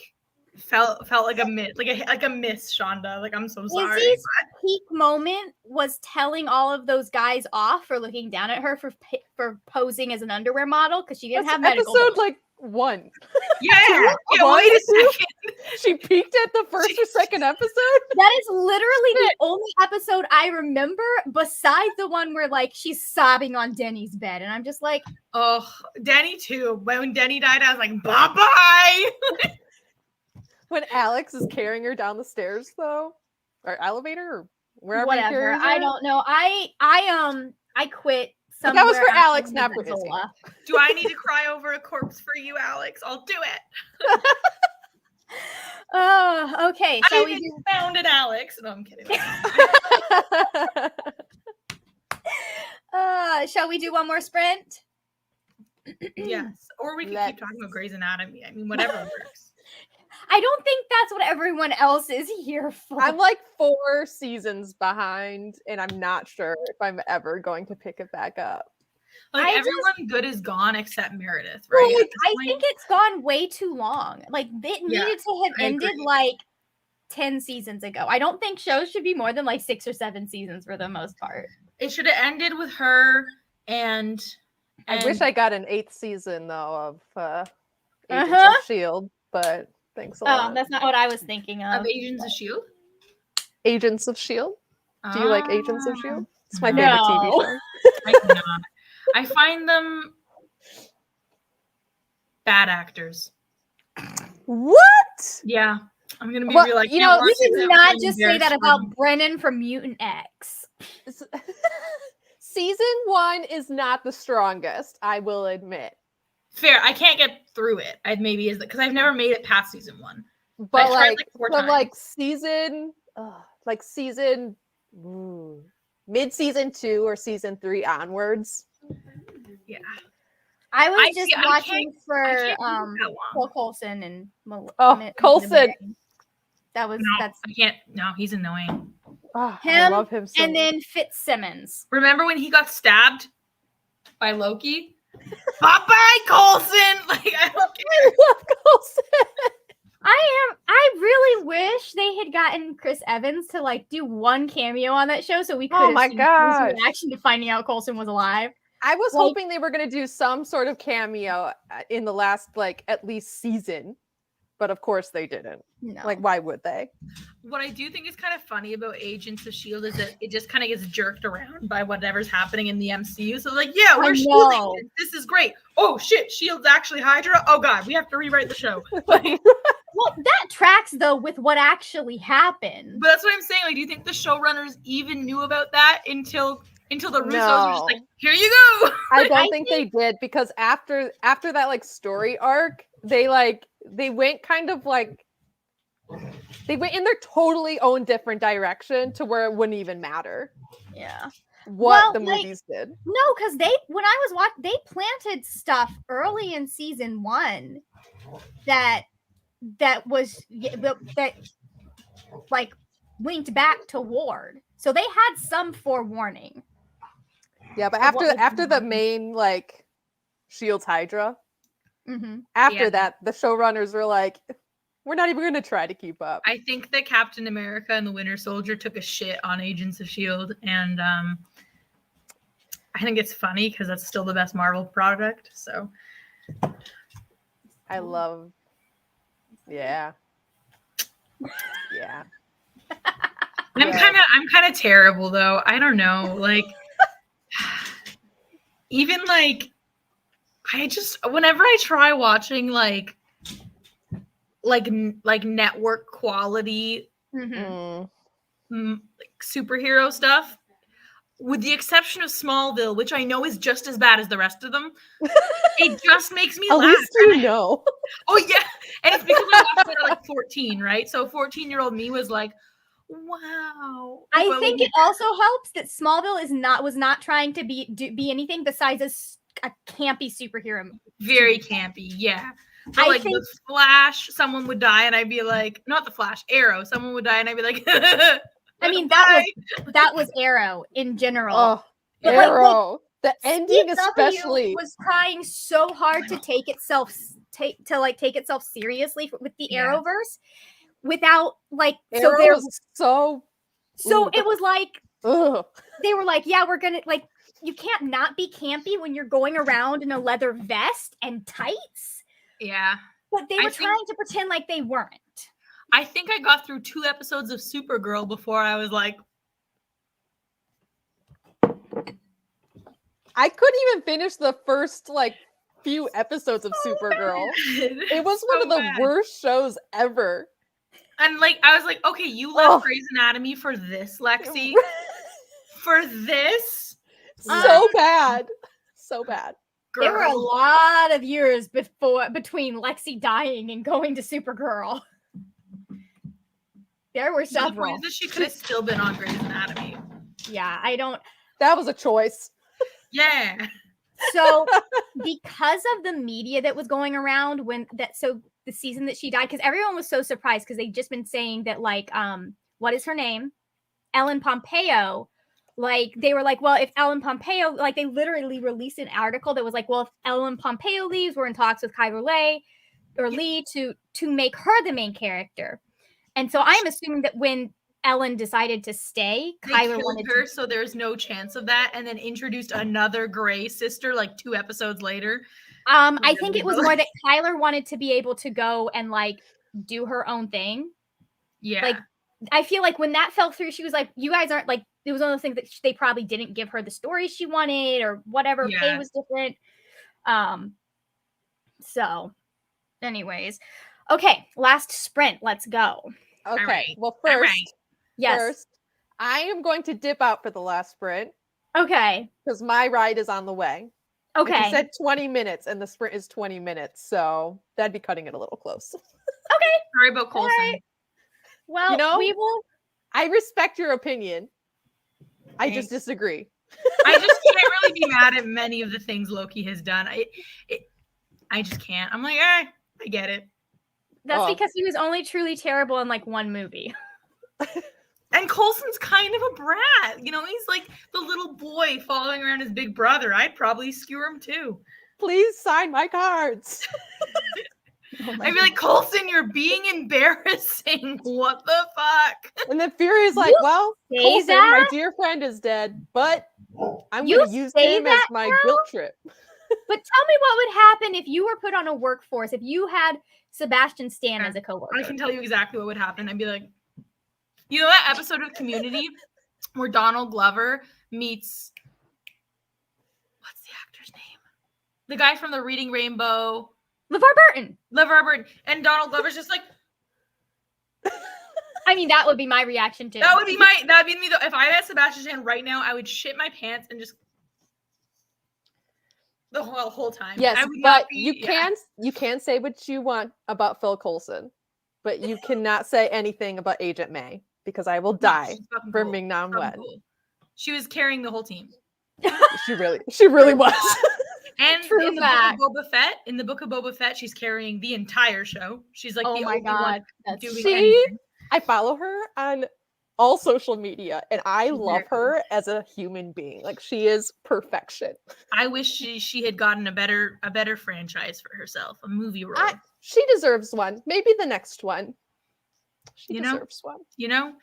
S2: a miss, like a miss, Shonda. Like I'm so sorry.
S1: Izzy's peak moment was telling all of those guys off for looking down at her for posing as an underwear model because she didn't have medical.
S3: Episode like 1.
S2: Yeah, wait a second.
S3: She peaked at the first or second episode.
S1: That is literally the only episode I remember besides the one where like she's sobbing on Denny's bed, and I'm just like,
S2: oh, Denny too. When Denny died, I was like, bye-bye.
S3: When Alex is carrying her down the stairs, though, or elevator, or wherever.
S1: Whatever. I don't know. I quit.
S3: Like that was for Alex, not for Izzy.
S2: Do I need to cry over a corpse for you, Alex? I'll do it.
S1: Oh, okay.
S2: So we found it, Alex. No, I'm kidding.
S1: Shall we do one more sprint?
S2: Yes. Or we can keep talking about Grey's Anatomy. I mean, whatever works.
S1: I don't think that's what everyone else is here for.
S3: I'm like 4 seasons behind, and I'm not sure if I'm ever going to pick it back up.
S2: Like everyone good is gone except Meredith, right?
S1: Like, I think it's gone way too long. Like it needed to have ended like 10 seasons ago. I don't think shows should be more than like 6 or 7 seasons for the most part.
S2: It should have ended with her and
S3: I wish I got an 8th season though of Agents of S.H.I.E.L.D., but thanks a lot.
S1: Oh, that's not what I was thinking of.
S2: Of Agents of S.H.I.E.L.D.?
S3: Agents of S.H.I.E.L.D.? Do you like Agents of S.H.I.E.L.D.? It's my favorite TV show.
S2: I cannot. I find them bad actors.
S3: What?
S2: Yeah. I'm going to be real. Like,
S1: you know, we did not just say that about Brennan from Mutant X.
S3: season 1 is not the strongest, I will admit.
S2: Fair. I can't get through it. Maybe is because I've never made it past season 1.
S3: But
S2: I tried,
S3: like,
S2: 4
S3: from
S2: times.
S3: season mid-season 2 or season 3 onwards.
S2: Yeah.
S1: I was
S2: I-
S1: just
S2: see, I
S1: watching
S2: I
S1: for
S2: can't do that long.
S1: Paul Coulson and
S3: Coulson.
S1: That was
S2: No,
S1: that's
S2: I can't. No, he's annoying.
S3: Oh, I
S1: him.
S3: love him so
S1: And
S3: much.
S1: then Fitzsimmons.
S2: Remember when he got stabbed by Loki? Bye-bye, Coulson. Like, I don't care.
S3: I love Coulson.
S1: I really wish they had gotten Chris Evans to like do one cameo on that show so we could
S3: Oh
S1: have
S3: my
S1: seen his
S3: gosh.
S1: reaction to finding out Coulson was alive.
S3: I was
S1: Like-
S3: hoping they were going to do some sort of cameo in the last, at least season. But of course they didn't.
S1: No.
S3: Like, why would they?
S2: What I do think is kind of funny about Agents of S.H.I.E.L.D. is that it just kind of gets jerked around by whatever's happening in the MCU. So, like, yeah, we're S.H.I.E.L.D.
S1: know.
S2: agents. This is great. Oh, shit. S.H.I.E.L.D.'s actually Hydra. Oh, God. We have to rewrite the show. Like,
S1: Well, that tracks though with what actually happened.
S2: but that's what I'm saying. Like, do you think the showrunners even knew about that until the Russos were just like,
S3: No.
S2: here you go?
S3: I don't think they did, because after that story arc, they went kind of they went in their totally own different direction to where it wouldn't even matter
S1: Yeah.
S3: what
S1: Well,
S3: the movies did.
S1: No, because when I was watching, they planted stuff early in season 1 that was that like linked back to Ward. So they had some forewarning.
S3: Yeah, but
S1: of what was
S3: after the
S1: going on.
S3: main Shield's Hydra,
S1: Mm-hmm.
S3: after
S2: Yeah.
S3: that, the showrunners were like, we're not even going to try to keep up.
S2: I think that Captain America and the Winter Soldier took a shit on Agents of S.H.I.E.L.D. And I think it's funny because that's still the best Marvel product. So
S3: I love. Yeah. Yeah.
S2: I'm kind of terrible though. I don't know. Like, even whenever I try watching like network quality
S1: Mm-hmm.
S2: superhero stuff, with the exception of Smallville, which I know is just as bad as the rest of them, it just makes me
S3: At
S2: laugh.
S3: least you know.
S2: Oh yeah, and it's because I watched it at 14, right? So 14-year-old me was like, "Wow."
S1: I
S2: But,
S1: think
S2: like,
S1: it also helps that Smallville was not trying to be anything besides a campy superhero movie.
S2: very campy, yeah. But
S1: I
S2: like
S1: think-
S2: the Flash, someone would die, and I'd be like, not the Flash, Arrow, someone would die, and I'd be like,
S1: I mean,
S2: bye.
S1: that was Arrow in general.
S3: Oh,
S1: But, like,
S3: Arrow. The ending,
S1: CW
S3: especially.
S1: was trying so hard to take itself seriously with the
S2: Yeah.
S1: Arrowverse without
S3: Arrow was so.
S1: it was like
S3: Ugh.
S1: they were like, yeah, we're gonna you can't not be campy when you're going around in a leather vest and tights,
S2: Yeah.
S1: but they
S2: I
S1: were
S2: think-
S1: trying to pretend like they weren't.
S2: I think I got through 2 episodes of Supergirl before I was like,
S3: I couldn't even finish the first few episodes of Supergirl. It was one of the worst shows ever.
S2: And I was like, okay, you left
S3: Ugh.
S2: Grey's Anatomy for this, Lexi? For this?
S3: So bad. So bad.
S1: There were a
S2: Girl.
S1: lot of years between Lexi dying and going to Supergirl. There were
S2: So the
S1: several.
S2: point is that she could have still been on Grey's Anatomy.
S1: Yeah, I don't.
S3: That was a choice.
S2: Yeah.
S1: So because of the media that was going around the season that she died, because everyone was so surprised because they'd just been saying that what is her name? Ellen Pompeo. They were like, well, if Ellen Pompeo, they literally released an article that was like, well, if Ellen Pompeo leaves, we're in talks with Kyler Lee to make her the main character. And so I'm assuming that when Ellen decided to stay,
S2: They
S1: Kyler
S2: killed
S1: wanted
S2: her, so there's no chance of that, and then introduced another Grey sister 2 episodes later.
S1: I think it was more that Kyler wanted to be able to go and do her own thing.
S2: Yeah.
S1: I feel like when that fell through, she was like, you guys aren't it was one of those things that they probably didn't give her the story she wanted or whatever.
S2: Yeah.
S1: Pay was different. So anyways, okay, last sprint. Let's go.
S3: Okay.
S2: right.
S3: Well,
S2: All
S3: first,
S2: right.
S1: Yes.
S3: first, I am going to dip out for the last sprint
S1: Okay.
S3: Because my ride is on the way. And
S1: Okay.
S3: he said 20 minutes, and the sprint is 20 minutes, so that'd be cutting it a little close.
S1: Okay.
S2: Sorry about Coulson.
S1: Alright. Well,
S3: You know?
S1: we will.
S3: I respect your opinion. I just
S2: Thanks.
S3: disagree.
S2: I just can't really be mad at many of the things Loki has done. I just can't. I'm like, I get it.
S1: That's
S3: Oh.
S1: because he was only truly terrible in like one movie.
S2: And Coulson's kind of a brat. You know, he's like the little boy following around his big brother. I'd probably skewer him too.
S3: Please sign my cards.
S2: I'd be like, Coulson, you're being embarrassing. What the fuck?
S3: And then Fury's like,
S1: You
S3: well,
S1: say
S3: Coulson,
S1: that?
S3: my dear friend, is dead, but I'm
S1: You
S3: going to use
S1: say
S3: him as
S1: that,
S3: my
S1: girl?
S3: guilt trip.
S1: But tell me what would happen if you were put on a workforce, if you had Sebastian Stan as a coworker.
S2: I can tell you exactly what would happen. I'd be like, you know that episode of Community where Donald Glover meets, what's the actor's name? The guy from the Reading Rainbow.
S1: LeVar Burton.
S2: LeVar Burton. And Donald Glover's just like,
S1: I mean, that would be my reaction too.
S2: that'd be me though. If I had Sebastian Stan right now, I would shit my pants and just the whole time.
S3: Yes, but you can say what you want about Phil Coulson, but you cannot say anything about Agent May because I will die for
S2: cool.
S3: Ming-Na Wen.
S2: Cool. She was carrying the whole team.
S3: She really was.
S2: And
S1: True
S2: in the
S1: fact.
S2: book of Boba Fett, she's carrying the entire show. She's like,
S1: Oh
S2: the
S1: my
S2: only
S1: God,
S2: one
S1: that's
S2: doing
S3: she.
S2: anything.
S3: I follow her on all social media, and I
S2: She's
S3: love
S2: very cool.
S3: her as a human being. Like, she is perfection.
S2: I wish she had gotten a better franchise for herself, a movie role.
S3: She deserves one. Maybe the next one. She deserves one.
S2: You know,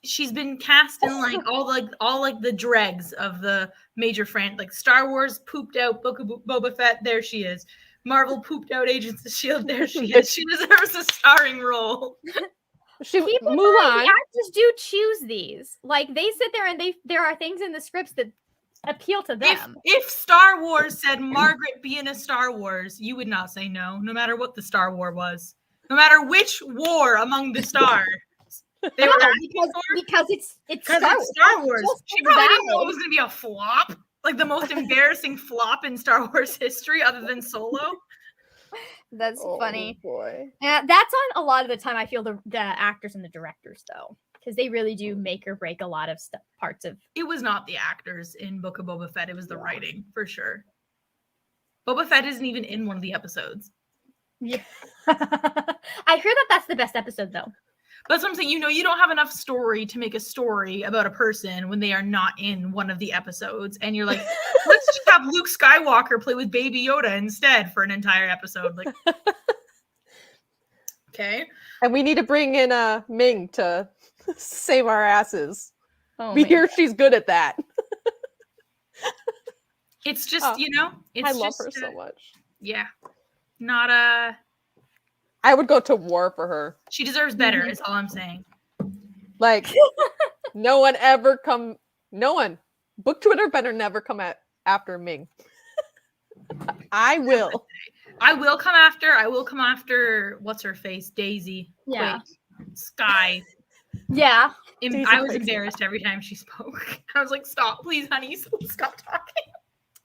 S2: she's been cast in like all the dregs of the major like Star Wars pooped out Book of Boba Fett. There she is. Marvel pooped out Agents of S.H.I.E.L.D. There she is. She deserves a starring role.
S1: The actors do choose these. Like they sit there and there are things in the scripts that appeal to them.
S2: If Star Wars said Margaret be in a Star Wars, you would not say no matter what the Star War was. No matter which war among the stars they were
S1: because it's
S2: Star Wars. She probably didn't know it was going to be a flop, like the most embarrassing flop in Star Wars history, other than Solo.
S1: That's funny.
S3: Boy.
S1: Yeah, that's on a lot of the time. I feel the actors and the directors though, because they really do make or break a lot of parts of.
S2: It was not the actors in Book of Boba Fett; it was the writing for sure. Boba Fett isn't even in one of the episodes.
S1: Yeah, I hear that's the best episode though.
S2: But that's what I'm saying. You know, you don't have enough story to make a story about a person when they are not in one of the episodes. And you're like, let's just have Luke Skywalker play with Baby Yoda instead for an entire episode. Like, okay.
S3: And we need to bring in Ming to save our asses.
S1: Oh,
S3: we hear she's good at that.
S2: It's just, you know, it's
S3: I love her so much.
S2: Yeah. Not a...
S3: I would go to war for her.
S2: She deserves better, is all I'm saying.
S3: Like, no one. Book Twitter better never come after Ming. I will.
S2: I will come after, what's her face? Daisy.
S1: Yeah.
S2: Sky.
S1: Yeah.
S2: I was embarrassed every time she spoke. I was like, stop, please, honey, stop talking.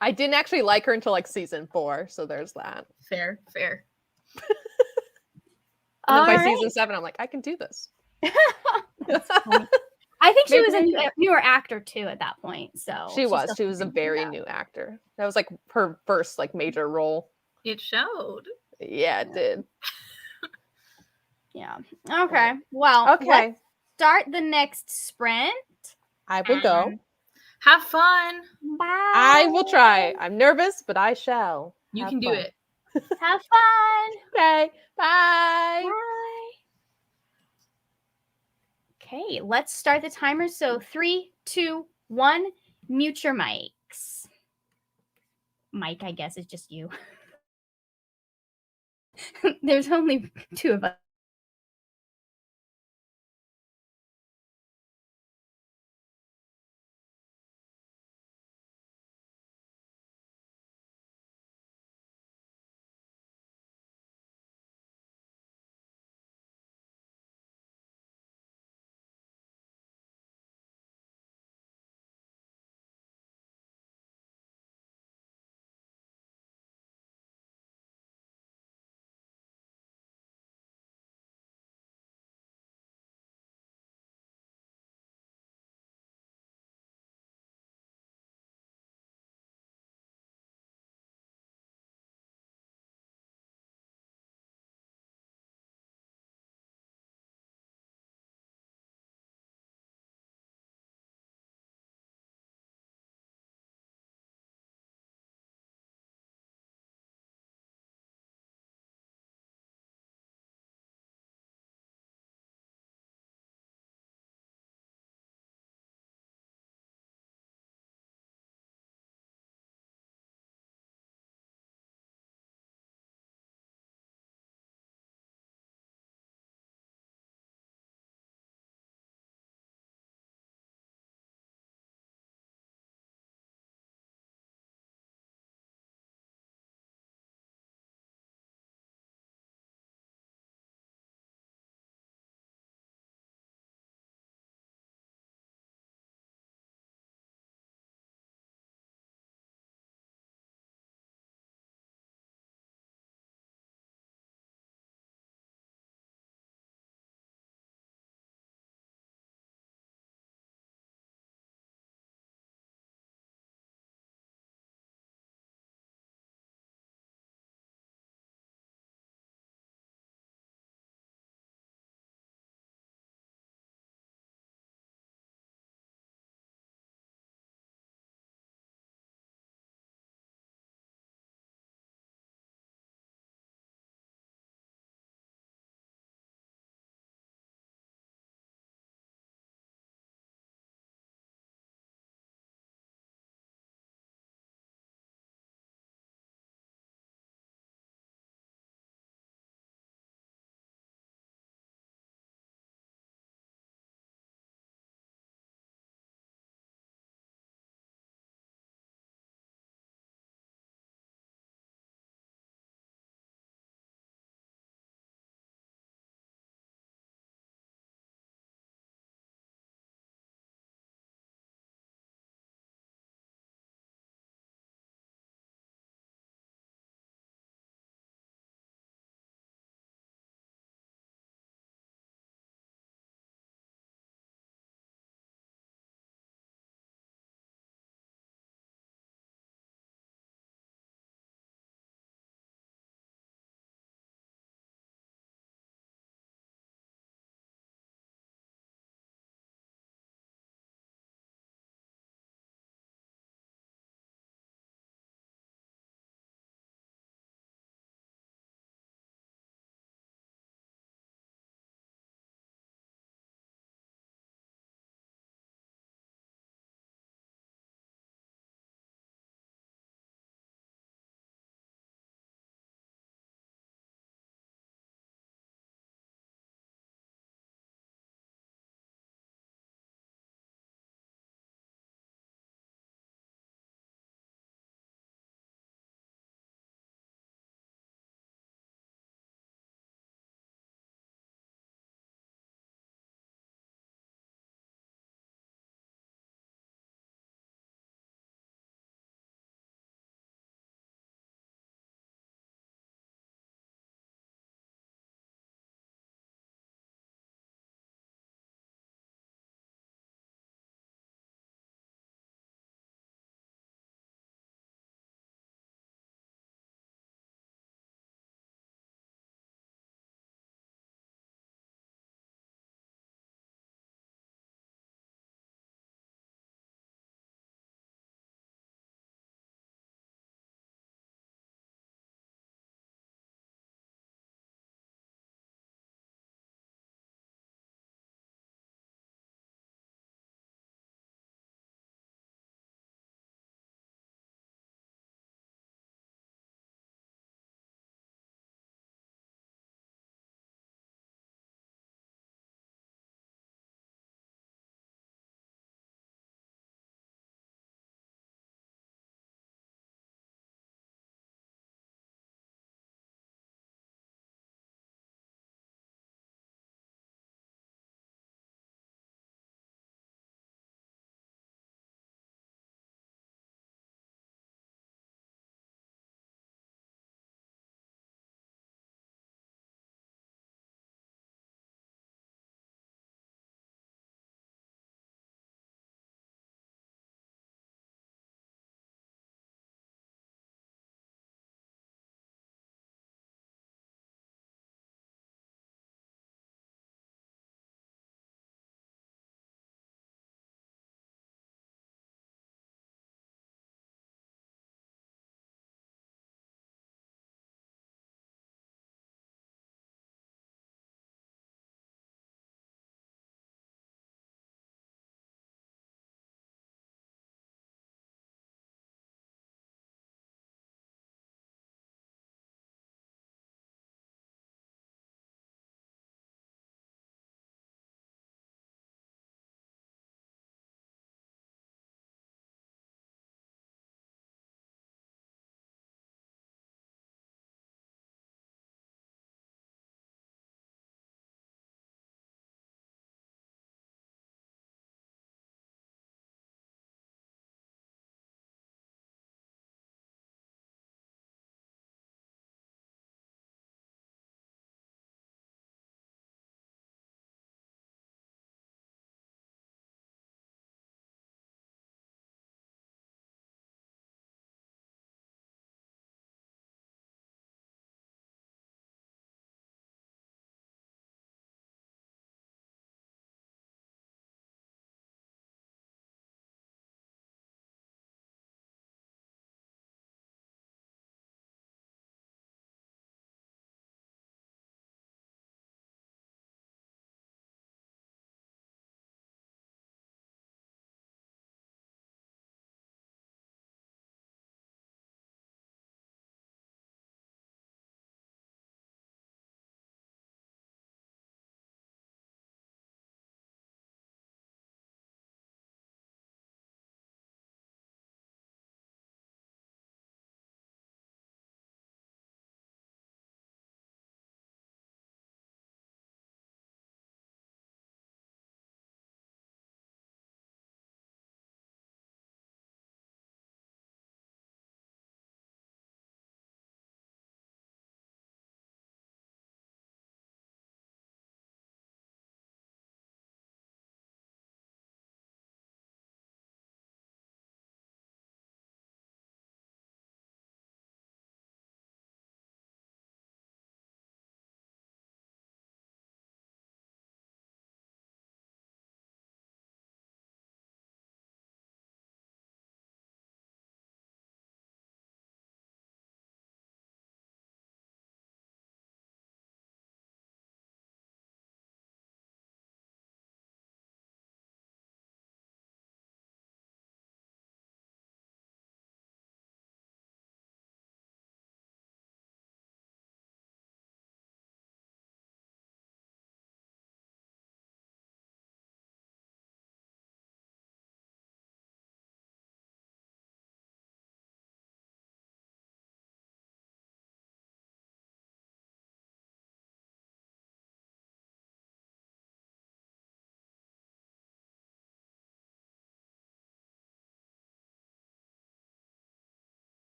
S3: I didn't actually like her until like season 4, so there's that.
S2: Fair.
S3: And then by season 7, I'm like, I can do this.
S1: I think she was a newer actor too at that point. So
S3: she was a very new actor. That was like her first like major role.
S2: It showed.
S3: Yeah, it did.
S1: Yeah. Okay. Well, let's start the next sprint.
S3: I will go.
S2: Have fun.
S1: Bye.
S3: I will try. I'm nervous, but I shall.
S2: You can do it.
S1: Have fun.
S3: Okay. Bye.
S1: Bye. Okay, let's start the timer. So 3, 2, 1. Mute your mics. Mike, I guess, is just you. There's only 2 of us.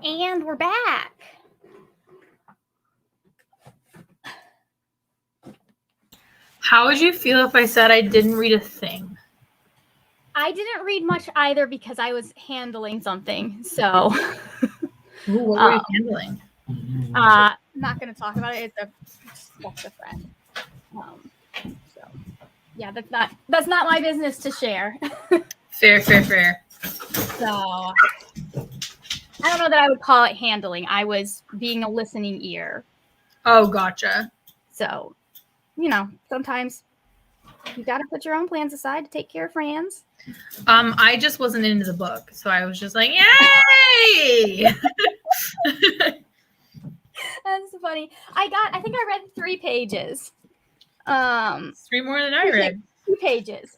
S1: And we're back.
S2: How would you feel if I said I didn't read a thing?
S1: I didn't read much either because I was handling something. So
S2: Ooh, what were you handling?
S1: I'm not going to talk about it. That's a friend. So yeah, that's not my business to share.
S2: Fair.
S1: So I don't know that I would call it handling. I was being a listening ear.
S2: Oh, gotcha.
S1: So, sometimes you got to put your own plans aside to take care of friends.
S2: I just wasn't into the book, so I was just like, yay!
S1: That's funny. I think I read 3 pages.
S2: 3 more than I read.
S1: 2 pages.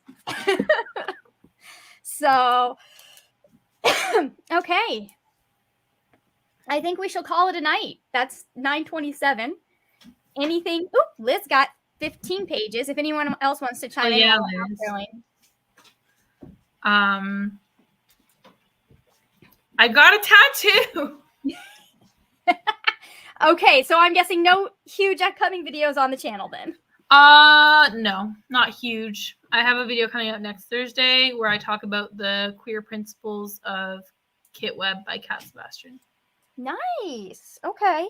S1: So, okay. I think we shall call it a night. That's 9:27. Anything? Oop, Liz got 15 pages. If anyone else wants to chime in.
S2: Yeah,
S1: Liz.
S2: I got a tattoo.
S1: Okay, so I'm guessing no huge upcoming videos on the channel then.
S2: No, not huge. I have a video coming out next Thursday where I talk about the queer principles of Kit Webb by Cat Sebastian.
S1: Nice. Okay.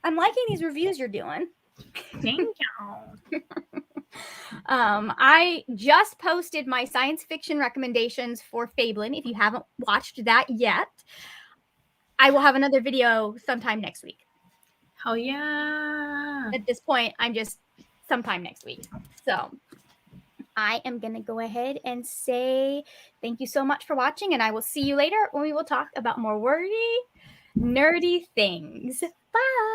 S1: I'm liking these reviews you're doing.
S2: Thank you.
S1: I just posted my science fiction recommendations for Fablin. If you haven't watched that yet, I will have another video sometime next week.
S2: Hell yeah.
S1: At this point, I'm just sometime next week. So I am going to go ahead and say thank you so much for watching, and I will see you later when we will talk about more wordy, nerdy things. Bye.